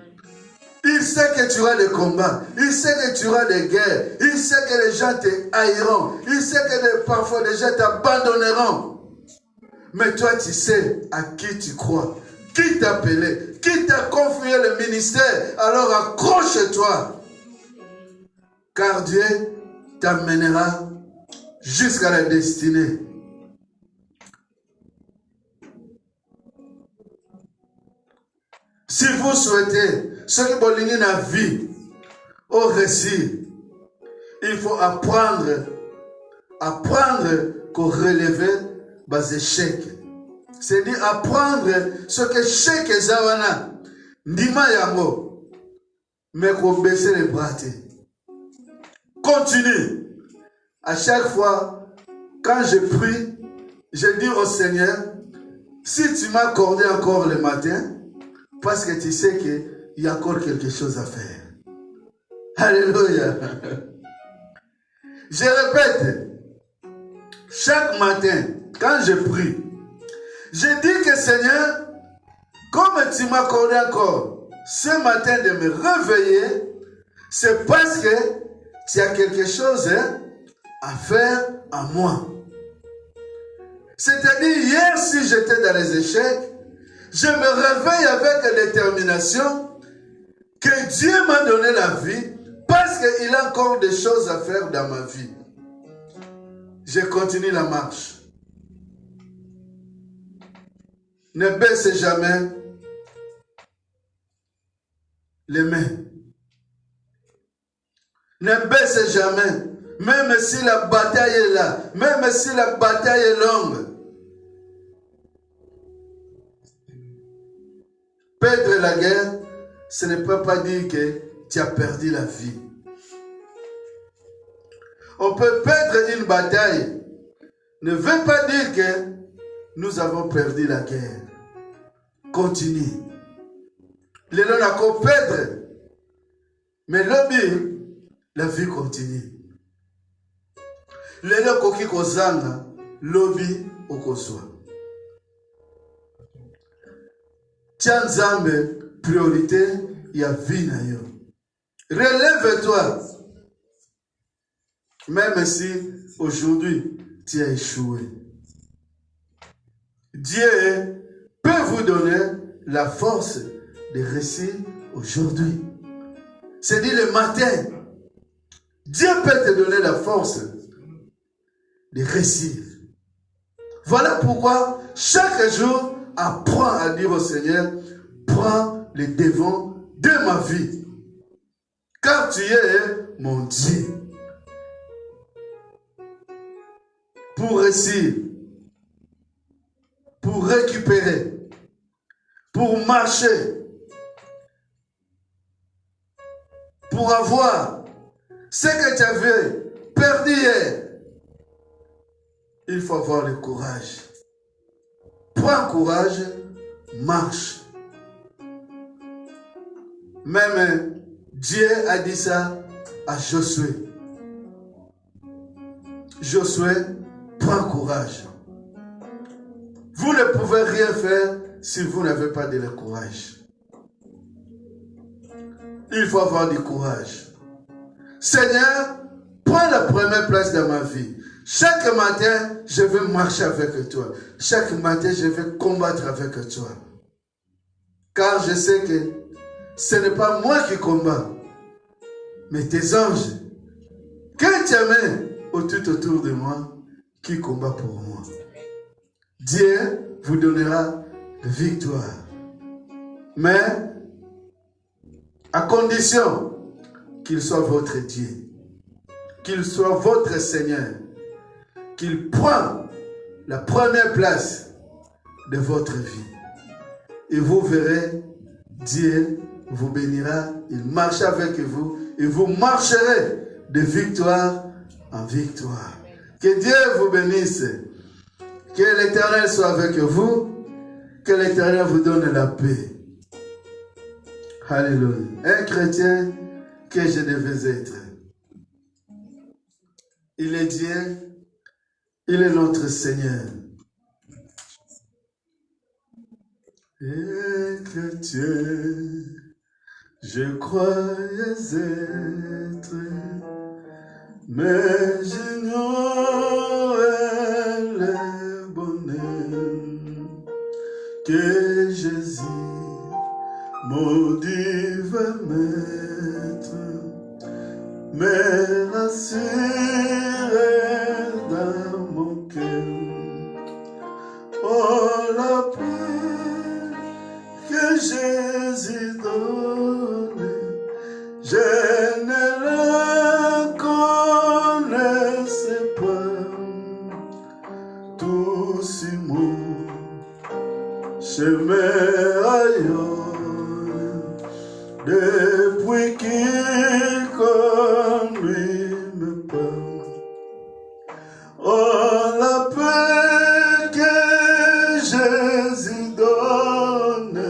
Il sait que tu auras des combats. Il sait que tu auras des guerres. Il sait que les gens te haïront. Il sait que parfois les gens t'abandonneront. Mais toi, tu sais à qui tu crois. Qui t'a appelé. Qui t'a confié le ministère. Alors accroche-toi. Car Dieu t'amènera jusqu'à la destinée. Si vous souhaitez, ce qui est la vie, au récit, il faut apprendre qu'au relever les échecs. C'est-à-dire apprendre ce que chaque zawana, ndima yango, mais qu'on baisse les bras. Continue. À chaque fois, quand je prie, je dis au Seigneur, si tu m'as accordé encore le matin, parce que tu sais que il y a encore quelque chose à faire. Alléluia. Je répète, chaque matin, quand je prie, je dis que Seigneur, comme tu m'as accordé encore ce matin de me réveiller, c'est parce que tu as quelque chose à faire à moi. C'est-à-dire, hier, si j'étais dans les échecs, je me réveille avec détermination que Dieu m'a donné la vie parce qu'il a encore des choses à faire dans ma vie. Je continue la marche. Ne baisse jamais les mains. Ne baisse jamais. Même si la bataille est là, même si la bataille est longue. Perdre la guerre, ce ne peut pas dire que tu as perdu la vie. On peut perdre une bataille, ne veut pas dire que nous avons perdu la guerre. Continue. Les gens n'ont pas perdre, mais l'objet, la vie continue. Les gens qui kozanga, l'objet au kozwa. Tiens Nzambe, priorité, il y a vie na yo. Relève-toi. Même si aujourd'hui tu as échoué. Dieu peut vous donner la force de réussir aujourd'hui. C'est dit le matin. Dieu peut te donner la force de réussir. Voilà pourquoi chaque jour, apprends à dire au Seigneur, prends le devant de ma vie. Car tu es mon Dieu. Pour réussir, pour récupérer, pour marcher, pour avoir ce que tu avais perdu hier, il faut avoir le courage. Prends courage, marche. Même Dieu a dit ça à Josué. Josué, prends courage. Vous ne pouvez rien faire si vous n'avez pas de courage. Il faut avoir du courage. Seigneur, prends la première place dans ma vie. Chaque matin, je vais marcher avec toi. Chaque matin, je vais combattre avec toi. Car je sais que ce n'est pas moi qui combats, mais tes anges, que tu as tout autour de moi, qui combat pour moi. Dieu vous donnera la victoire. Mais à condition qu'il soit votre Dieu, qu'il soit votre Seigneur, qu'il prenne la première place de votre vie. Et vous verrez, Dieu vous bénira, il marche avec vous, et vous marcherez de victoire en victoire. Que Dieu vous bénisse. Que l'Éternel soit avec vous. Que l'Éternel vous donne la paix. Alléluia. Un chrétien que je devais être. Il est Dieu. Il est notre Seigneur. Un chrétien, je croyais être, mais j'ignorais le bonheur que Jésus, maudit, va mettre, me rassurer dans mon cœur. Oh, la paix que Jésus donne, je ne la connaissais pas. Tout si mon chemin ailleurs, depuis qu'il conduit me parle. Oh, la paix que Jésus donne,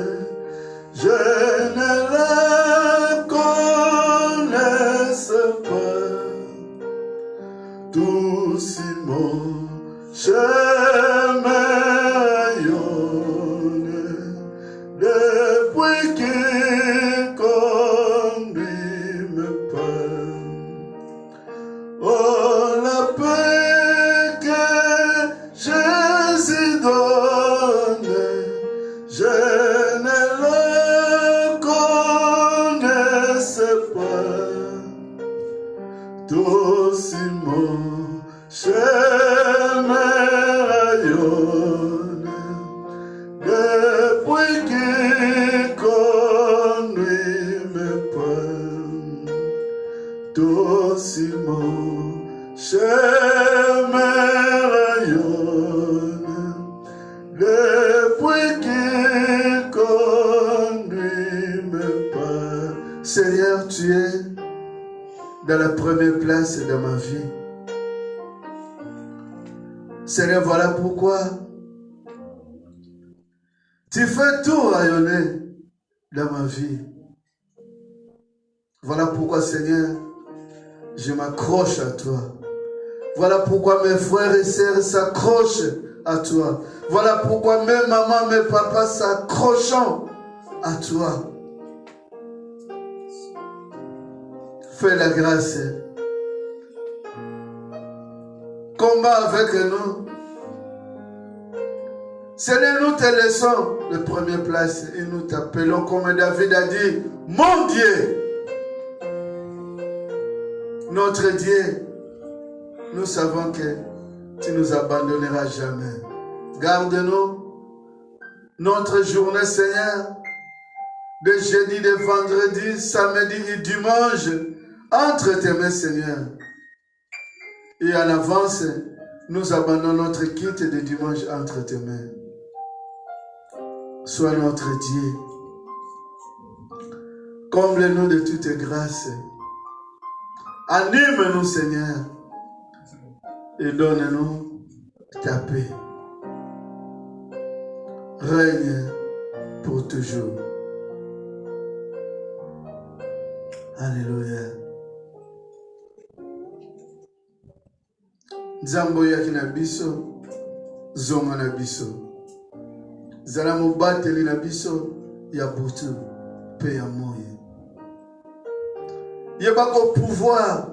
je ne la doucement, chemin rayonne, depuis qu'il conduit mes pas. Oh, la paix que Jésus donne, je ne le connaissais pas. Doucement, chemin rayonne, depuis qu'il conduit mes pas. Doucement, chemin rayonne, depuis qu'il conduit mes pas. Seigneur, tu es dans la première place de ma vie. Seigneur, voilà pourquoi tu fais tout rayonner dans ma vie. Voilà pourquoi, Seigneur, je m'accroche à toi. Voilà pourquoi mes frères et sœurs s'accrochent à toi. Voilà pourquoi mes mamans, mes papas s'accrochent à toi. Fais la grâce. Combat avec nous. Seigneur, nous te laissons de première place et nous t'appelons comme David a dit, mon Dieu, notre Dieu. Nous savons que tu nous abandonneras jamais. Garde-nous notre journée, Seigneur, de jeudi, de vendredi, samedi et dimanche, entre tes mains, Seigneur. Et en avance, nous abandonnons notre kit de dimanche entre tes mains. Sois notre Dieu. Comble-nous de toutes grâces. Anime-nous, Seigneur. Et donne-nous ta paix. Règne pour toujours. Alléluia. Nzambo yaki na biso, zonga na biso. Zala mobateli na biso, ya butu, pe ya moye. Yebako pouvoir,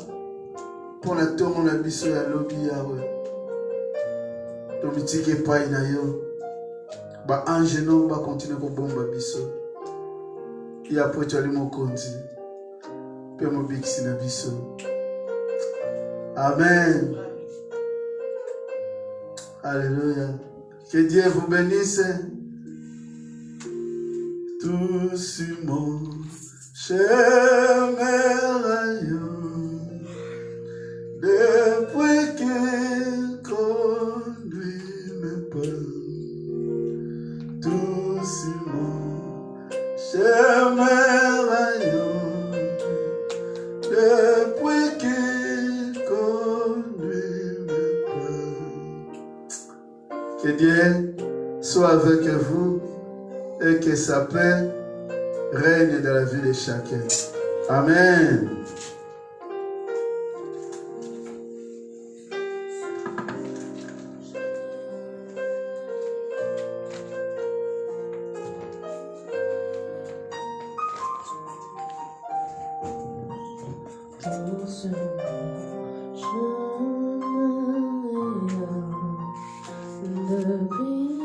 pour na tomo na biso ya lobi yawe. Tomitike pai na yo. Ba ange no ba continue ko bomba biso. Ya pocho ali mokonzi. Pe mo bikisi na biso. Amen. Alléluia. Que Dieu vous bénisse. Doucement, chemin rayonne, depuis qu'il conduit mes pas. Doucement, chemin rayonne, depuis qu'il conduit mes pas. Que Dieu soit avec vous et que sa paix règne dans la vie de chacun. Amen. Depuis